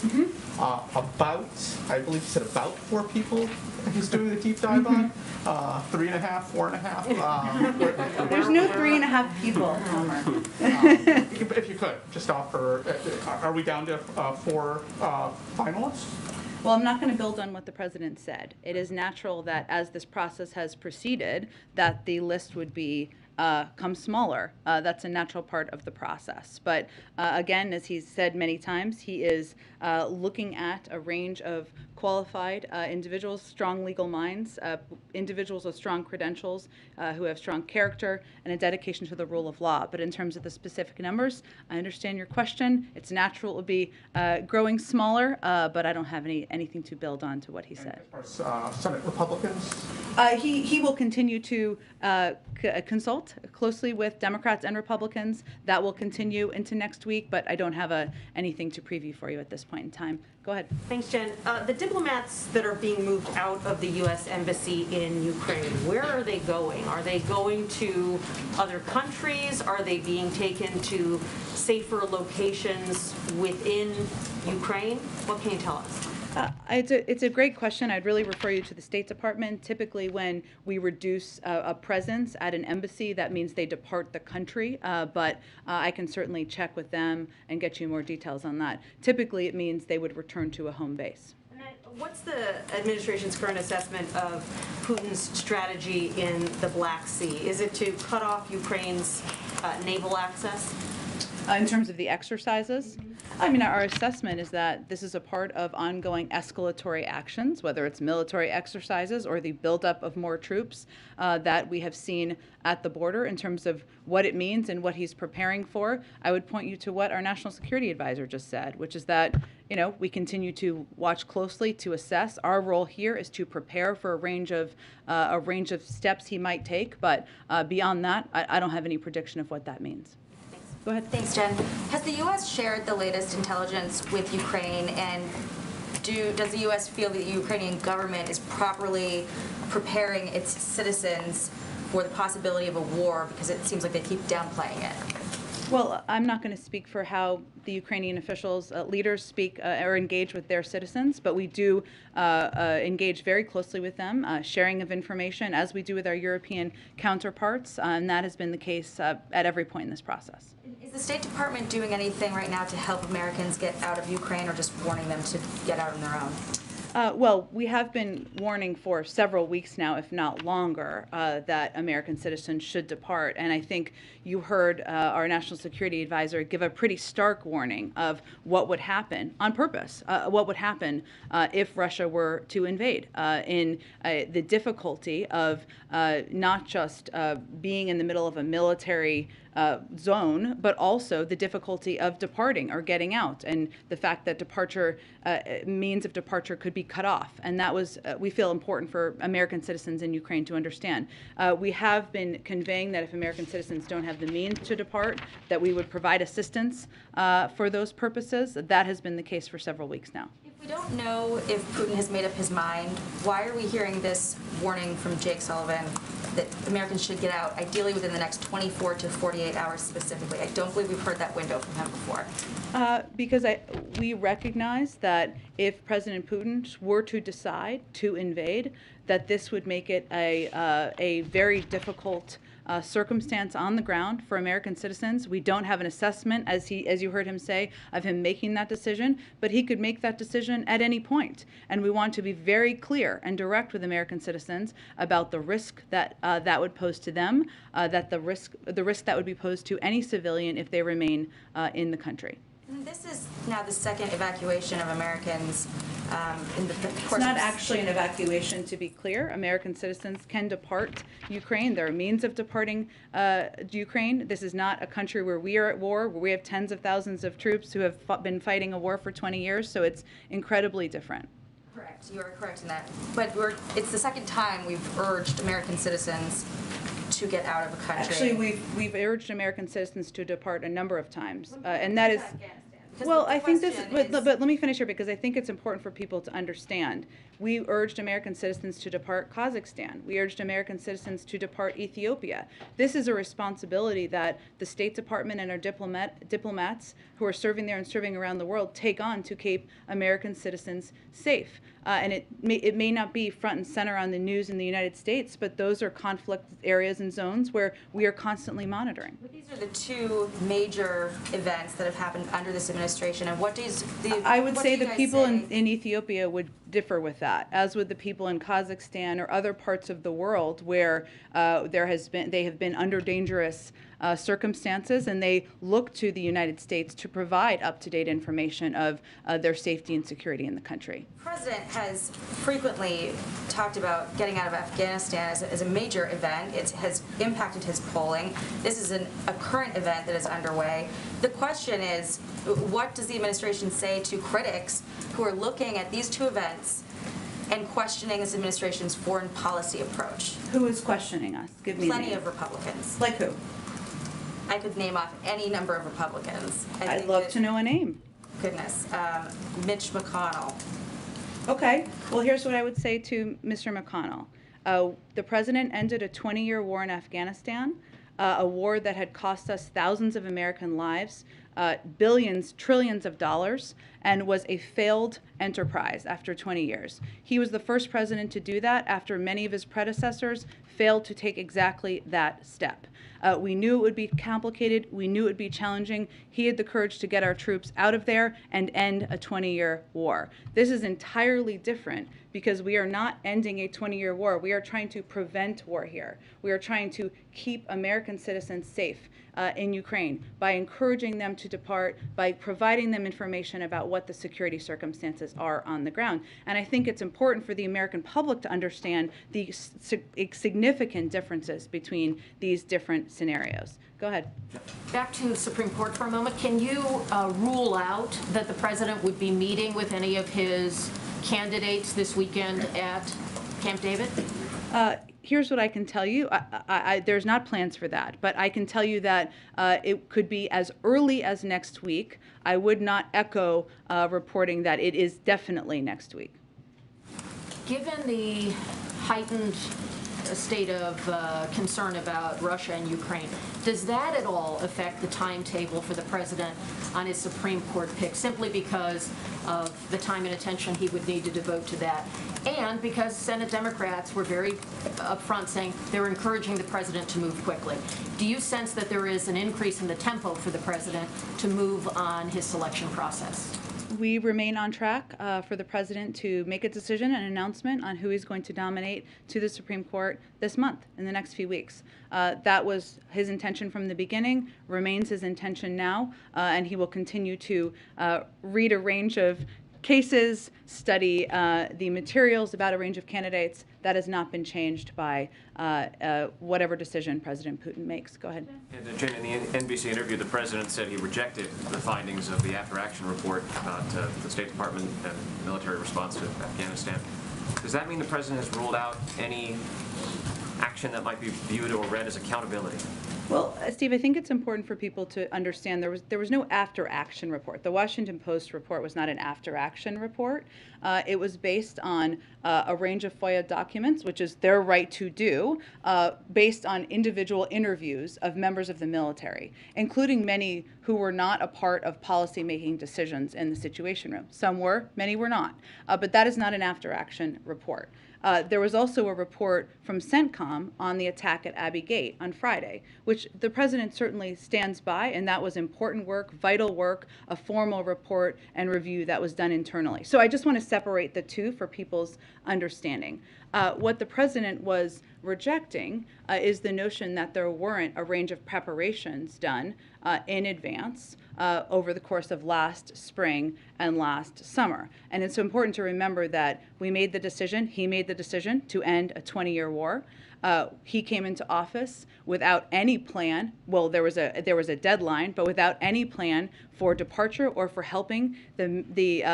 I believe he said about 4 people he's doing the deep dive on. 3.5, 4.5.
There's no 3.5 people, Homer.
If you could, just offer, are we down to 4 finalists?
Well, I'm not going to build on what the president said. It is natural that as this process has proceeded, that the list would become smaller. That's a natural part of the process. But again, as he's said many times, he is looking at a range of qualified individuals, strong legal minds, individuals with strong credentials, who have strong character and a dedication to the rule of law. But in terms of the specific numbers, I understand your question. It's natural it will be growing smaller, but I don't have anything to build on to what he said.
Senate Republicans?
He will continue to consult closely with Democrats and Republicans. That will continue into next week, but I don't have anything to preview for you at this point in time. Go ahead.
Thanks, Jen. The diplomats that are being moved out of the U.S. Embassy in Ukraine, where are they going? Are they going to other countries? Are they being taken to safer locations within Ukraine? What can you tell us?
It's a great question. I'd really refer you to the State Department. Typically, when we reduce a presence at an embassy, that means they depart the country. But I can certainly check with them and get you more details on that. Typically, it means they would return to a home base.
What's the administration's current assessment of Putin's strategy in the Black Sea? Is it to cut off Ukraine's naval access?
In terms of the exercises, I mean, our assessment is that this is a part of ongoing escalatory actions, whether it's military exercises or the buildup of more troops that we have seen at the border in terms of what it means and what he's preparing for. I would point you to what our national security advisor just said, which is that, you know, we continue to watch closely to assess. Our role here is to prepare for a range of steps he might take, but beyond that, I don't have any prediction of what that means. Go ahead.
Thanks, Jen. Has the U.S. shared the latest intelligence with Ukraine, and does the U.S. feel that the Ukrainian government is properly preparing its citizens for the possibility of a war, because it seems like they keep downplaying it?
Well, I'm not going to speak for how the Ukrainian officials, leaders speak or engage with their citizens, but we do engage very closely with them, sharing of information as we do with our European counterparts, and that has been the case at every point in this process.
Is the State Department doing anything right now to help Americans get out of Ukraine, or just warning them to get out on their own?
Well, we have been warning for several weeks now, if not longer, that American citizens should depart. And I think you heard our national security advisor give a pretty stark warning of what would happen on purpose, what would happen if Russia were to invade, in the difficulty of not just being in the middle of a military zone, but also the difficulty of departing or getting out, and the fact that means of departure could be cut off. And that was, we feel, important for American citizens in Ukraine to understand. We have been conveying that if American citizens don't have the means to depart, that we would provide assistance for those purposes. That has been the case for several weeks now.
If we don't know if Putin has made up his mind, why are we hearing this warning from Jake Sullivan that Americans should get out, ideally within the next 24 to 48 hours specifically? I don't believe we've heard that window from him before.
Because we recognize that if President Putin were to decide to invade, that this would make it a very difficult circumstance on the ground for American citizens. We don't have an assessment, as you heard him say, of him making that decision, but he could make that decision at any point. And we want to be very clear and direct with American citizens about the risk that that would pose to them, that the risk that would be posed to any civilian if they remain in the country.
And this is now the second evacuation of Americans in the course.
It's not actually an evacuation, to be clear. American citizens can depart Ukraine. There are means of departing Ukraine. This is not a country where we are at war, where we have tens of thousands of troops who have been fighting a war for 20 years, so it's incredibly different.
Correct. You are correct in that. But it's the second time we've urged American citizens to get out of a country.
Actually, we've urged American citizens to depart a number of times, and that is. Well, I think this, but let me finish here, because I think it's important for people to understand. We urged American citizens to depart Kazakhstan. We urged American citizens to depart Ethiopia. This is a responsibility that the State Department and our diplomats who are serving there and serving around the world take on to keep American citizens safe. And it may not be front and center on the news in the United States, but those are conflict areas and zones where we are constantly monitoring.
But these are the two major events that have happened under this administration. And what does
I would say the people in Ethiopia would differ with that, as would the people in Kazakhstan or other parts of the world where they have been under dangerous circumstances, and they look to the United States to provide up-to-date information of their safety and security in the country.
The President has frequently talked about getting out of Afghanistan as a major event. It has impacted his polling. This is a current event that is underway. The question is, what does the administration say to critics who are looking at these two events and questioning this administration's foreign policy approach?
Who is questioning us? Give me
Plenty of Republicans.
Like who?
I could name off any number of Republicans.
I'd love to know a name.
Goodness. Mitch McConnell.
Okay. Well, here's what I would say to Mr. McConnell. The president ended a 20-year war in Afghanistan, a war that had cost us thousands of American lives, billions, trillions of dollars, and was a failed enterprise after 20 years. He was the first president to do that after many of his predecessors failed to take exactly that step. We knew it would be complicated. We knew it would be challenging. He had the courage to get our troops out of there and end a 20-year war. This is entirely different because we are not ending a 20-year war. We are trying to prevent war here. We are trying to keep American citizens safe in Ukraine by encouraging them to depart, by providing them information about what the security circumstances are on the ground. And I think it's important for the American public to understand the significant differences between these different scenarios. Go ahead.
Back to the Supreme Court for a moment. Can you rule out that the president would be meeting with any of his candidates this weekend at Camp David?
Here's what I can tell you. There's not plans for that, but I can tell you that it could be as early as next week. I would not echo reporting that it is definitely next week.
Given the heightened state of concern about Russia and Ukraine, does that at all affect the timetable for the president on his Supreme Court pick, simply because of the time and attention he would need to devote to that, and because Senate Democrats were very upfront saying they were encouraging the president to move quickly? Do you sense that there is an increase in the tempo for the president to move on his selection process?
We remain on track for the president to make a decision, an announcement on who he's going to nominate to the Supreme Court this month, in the next few weeks. That was his intention from the beginning, remains his intention now, and he will continue to read a range of cases, study the materials about a range of candidates. That has not been changed by whatever decision President Putin makes. Go ahead.
And Jen, in the NBC interview, the president said he rejected the findings of the after-action report about the State Department and military response to Afghanistan. Does that mean the president has ruled out any action that might be viewed or read as accountability?
Well, Steve, I think it's important for people to understand there was no after-action report. The Washington Post report was not an after-action report. It was based on a range of FOIA documents, which is their right to do, based on individual interviews of members of the military, including many who were not a part of policy-making decisions in the Situation Room. Some were, many were not. But that is not an after-action report. There was also a report from CENTCOM on the attack at Abbey Gate on Friday, which the president certainly stands by, and that was important work, vital work, a formal report and review that was done internally. So I just want to separate the two for people's understanding. What the president was rejecting is the notion that there weren't a range of preparations done in advance over the course of last spring and last summer. And it's important to remember that we made the decision, he made the decision to end a 20-year war. He came into office without any plan. Well, there was a deadline, but without any plan for departure or for helping the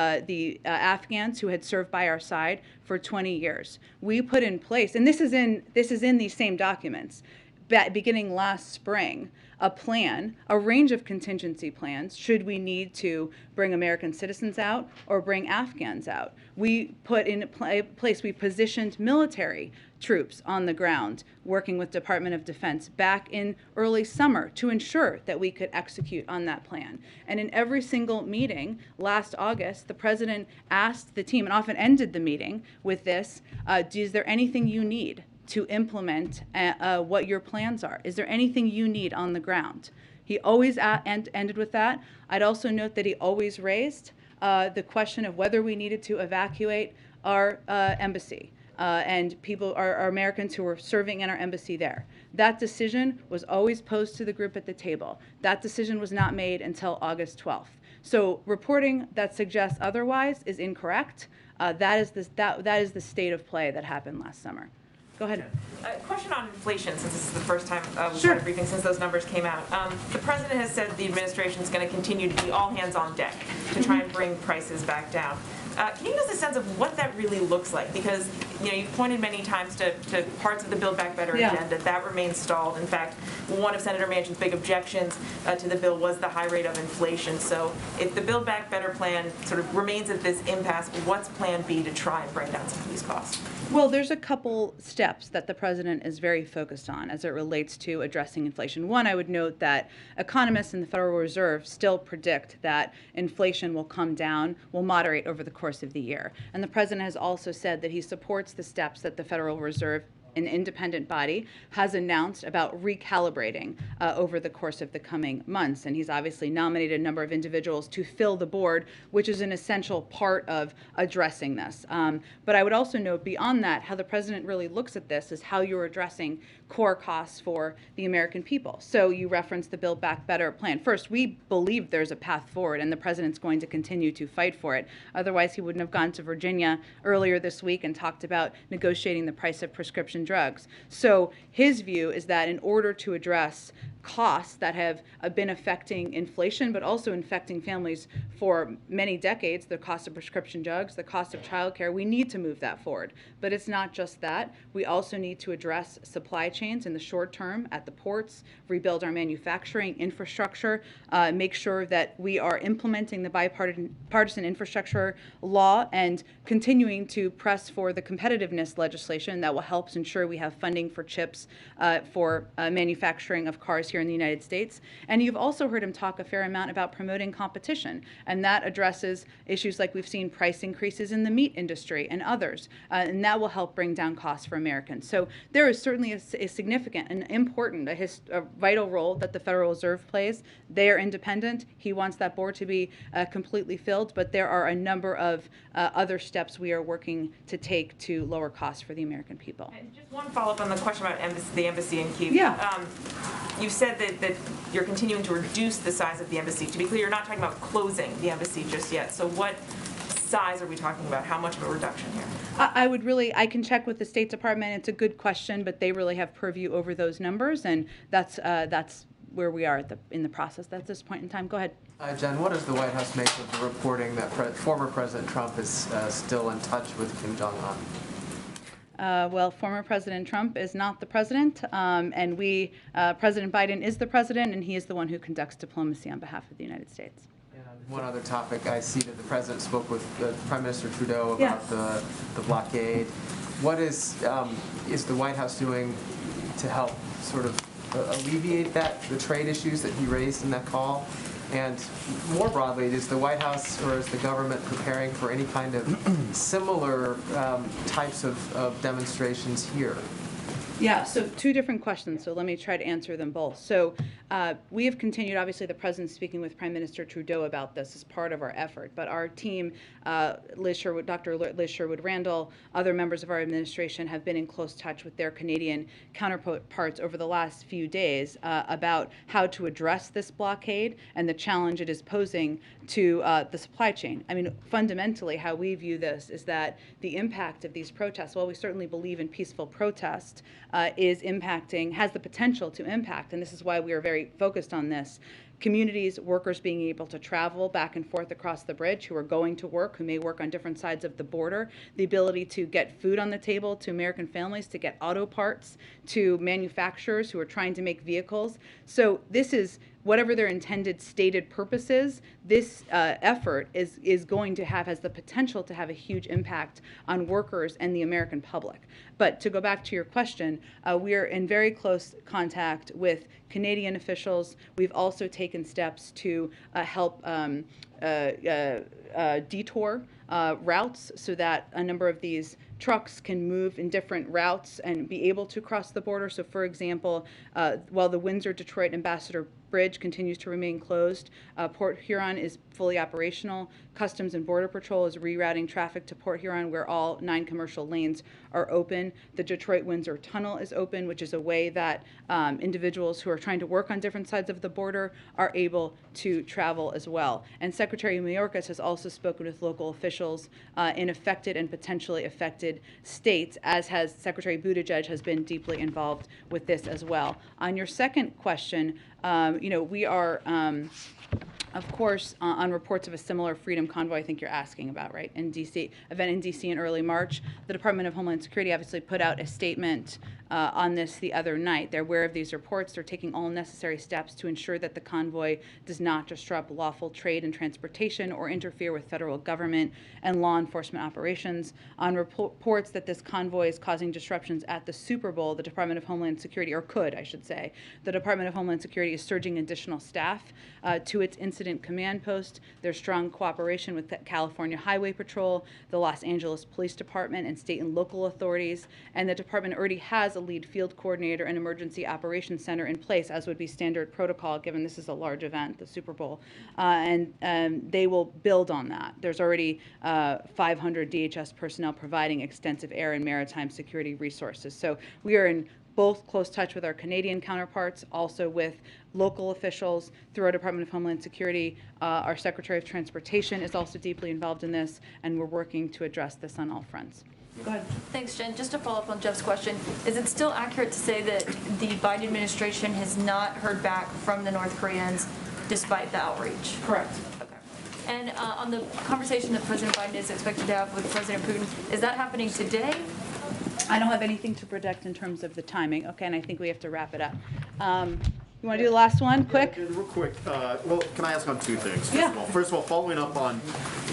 Afghans who had served by our side for 20 years. We put in place, and this is in these same documents, beginning last spring, a plan, a range of contingency plans, should we need to bring American citizens out or bring Afghans out. We put in place, we positioned military troops on the ground, working with Department of Defense back in early summer to ensure that we could execute on that plan. And in every single meeting last August, the president asked the team, and often ended the meeting with this, is there anything you need to implement what your plans are? Is there anything you need on the ground? He always ended with that. I'd also note that he always raised the question of whether we needed to evacuate our embassy and our Americans who were serving in our embassy there. That decision was always posed to the group at the table. That decision was not made until August 12th. So reporting that suggests otherwise is incorrect. That is the state of play that happened last summer. Go ahead.
A question on inflation, since this is the first time we've had a briefing since those numbers came out. The president has said the administration is going to continue to be all hands on deck to try and bring prices back down. Can you give us a sense of what that really looks like? Because you've pointed many times to parts of the Build Back Better agenda. That remains stalled. In fact, one of Senator Manchin's big objections to the bill was the high rate of inflation. So if the Build Back Better plan sort of remains at this impasse, what's plan B to try and bring down some of these costs?
Well, there's a couple steps that the president is very focused on as it relates to addressing inflation. One, I would note that economists in the Federal Reserve still predict that inflation will come down, will moderate over the course of the year. And the president has also said that he supports the steps that the Federal Reserve an independent body, has announced about recalibrating over the course of the coming months. And he's obviously nominated a number of individuals to fill the board, which is an essential part of addressing this. But I would also note beyond that, how the president really looks at this is how you're addressing core costs for the American people. So you referenced the Build Back Better plan. First, we believe there's a path forward, and the president's going to continue to fight for it. Otherwise, he wouldn't have gone to Virginia earlier this week and talked about negotiating the price of prescription drugs. So his view is that in order to address costs that have been affecting inflation, but also infecting families for many decades, the cost of prescription drugs, the cost of childcare, we need to move that forward. But it's not just that. We also need to address supply chains in the short term at the ports, rebuild our manufacturing infrastructure, make sure that we are implementing the bipartisan infrastructure law and continuing to press for the competitiveness legislation that will help ensure we have funding for chips for manufacturing of cars here in the United States. And you've also heard him talk a fair amount about promoting competition, and that addresses issues like we've seen price increases in the meat industry and others, and that will help bring down costs for Americans. So there is certainly a significant and important, a vital role that the Federal Reserve plays. They are independent. He wants that board to be completely filled, but there are a number of other steps we are working to take to lower costs for the American people.
And just one follow-up on the question about the embassy in Kyiv.
Yeah.
You said that you're continuing to reduce the size of the embassy. To be clear, you're not talking about closing the embassy just yet. So what size are we talking about? How much of a reduction here?
I can check with the State Department. It's a good question, but they really have purview over those numbers, and that's where we are in the process at this point in time. Go ahead.
Jen, what does the White House make of the reporting that former President Trump is still in touch with Kim Jong-Un?
Well, former President Trump is not the president, and President Biden is the president, and he is the one who conducts diplomacy on behalf of the United States.
One other topic, I see that the president spoke with Prime Minister Trudeau about the blockade. What is the White House doing to help sort of alleviate the trade issues that he raised in that call? And more broadly, is the White House or is the government preparing for any kind of similar types of demonstrations here?
Yeah, so two different questions, so let me try to answer them both. So we have continued, obviously the President's speaking with Prime Minister Trudeau about this as part of our effort, but our team, Dr. Liz Sherwood-Randall, other members of our administration have been in close touch with their Canadian counterparts over the last few days about how to address this blockade and the challenge it is posing to the supply chain. I mean, fundamentally, how we view this is that the impact of these protests, while we certainly believe in peaceful protest, has the potential to impact, and this is why we are very focused on this, communities, workers being able to travel back and forth across the bridge, who are going to work, who may work on different sides of the border, the ability to get food on the table to American families, to get auto parts to manufacturers who are trying to make vehicles. So this is, whatever their intended stated purpose is, this effort has the potential to have a huge impact on workers and the American public. But to go back to your question, we are in very close contact with Canadian officials. We've also taken steps to help detour routes so that a number of these trucks can move in different routes and be able to cross the border. So for example, while the Windsor-Detroit Ambassador Bridge continues to remain closed, Port Huron is fully operational. Customs and Border Patrol is rerouting traffic to Port Huron, where all 9 commercial lanes are open. The Detroit-Windsor Tunnel is open, which is a way that individuals who are trying to work on different sides of the border are able to travel as well. And Secretary Mayorkas has also spoken with local officials in affected and potentially affected states, as has Secretary Buttigieg has been deeply involved with this as well. On your second question, we are, of course, on reports of a similar freedom convoy I think you're asking about, right, in D.C., event in D.C. in early March. The Department of Homeland Security obviously put out a statement on this the other night. They're aware of these reports. They're taking all necessary steps to ensure that the convoy does not disrupt lawful trade and transportation or interfere with federal government and law enforcement operations. On reports that this convoy is causing disruptions at the Super Bowl, the Department of Homeland Security, or could, I should say, the Department of Homeland Security is surging additional staff to its incident command post. There's strong cooperation with the California Highway Patrol, the Los Angeles Police Department, and state and local authorities. And the department already has has a lead field coordinator and emergency operations center in place, as would be standard protocol, given this is a large event, the Super Bowl. And they will build on that. There's already 500 DHS personnel providing extensive air and maritime security resources. So we are in both close touch with our Canadian counterparts, also with local officials through our Department of Homeland Security. Our Secretary of Transportation is also deeply involved in this, and we're working to address this on all fronts. Go ahead.
Thanks, Jen. Just to follow up on Jeff's question, is it still accurate to say that the Biden administration has not heard back from the North Koreans despite the outreach?
Correct.
And on the conversation that President Biden is expected to have with President Putin, is that happening today?
I don't have anything to predict in terms of the timing. Okay, and I think we have to wrap it up. You want to do the last one, quick?
Yeah, real quick. Well, can I ask on two things?
Yeah.
First of all, following up on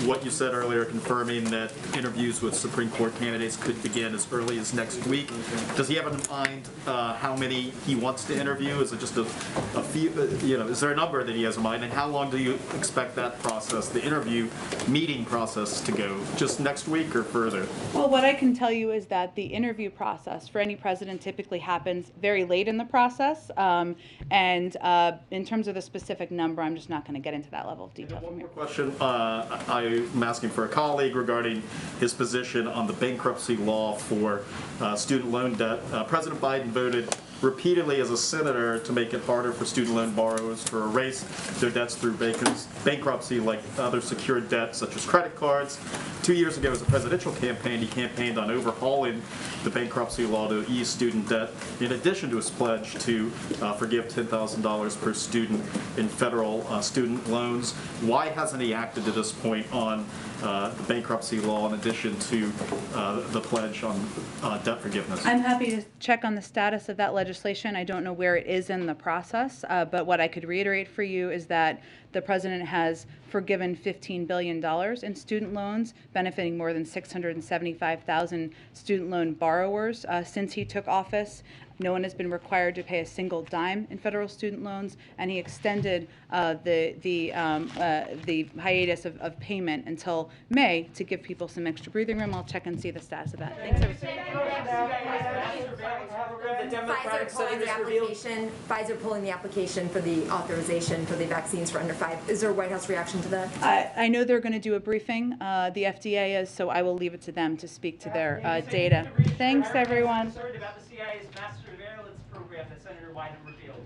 what you said earlier, confirming that interviews with Supreme Court candidates could begin as early as next week. Does he have in mind how many he wants to interview? Is it just a few? Is there a number that he has in mind? And how long do you expect that process, the interview meeting process, to go? Just next week or further?
Well, what I can tell you is that the interview process for any president typically happens very late in the process. And in terms of the specific number, I'm just not going to get into that level of detail.
One more question. I'm asking for a colleague regarding his position on the bankruptcy law for student loan debt. President Biden voted repeatedly as a senator to make it harder for student loan borrowers to erase their debts through bankruptcy like other secured debt such as credit cards. 2 years ago as a presidential campaign, he campaigned on overhauling the bankruptcy law to ease student debt, in addition to his pledge to forgive $10,000 per student in federal student loans. Why hasn't he acted to this point on the bankruptcy law in addition to the pledge on debt forgiveness?
I'm happy to check on the status of that legislation. I don't know where it is in the process, but what I could reiterate for you is that the president has forgiven $15 billion in student loans, benefiting more than 675,000 student loan borrowers since he took office. No one has been required to pay a single dime in federal student loans, and he extended the hiatus of payment until May to give people some extra breathing room. I'll check and see the status of that. Thanks, everybody.
Pfizer pulling the application for the authorization for the vaccines for under 5. Is there a White House reaction to that?
I know they're going to do a briefing. The FDA is, so I will leave it to them to speak to their data. Thanks, everyone.
Concerned about the CIA's mass surveillance program that Senator Wyden revealed.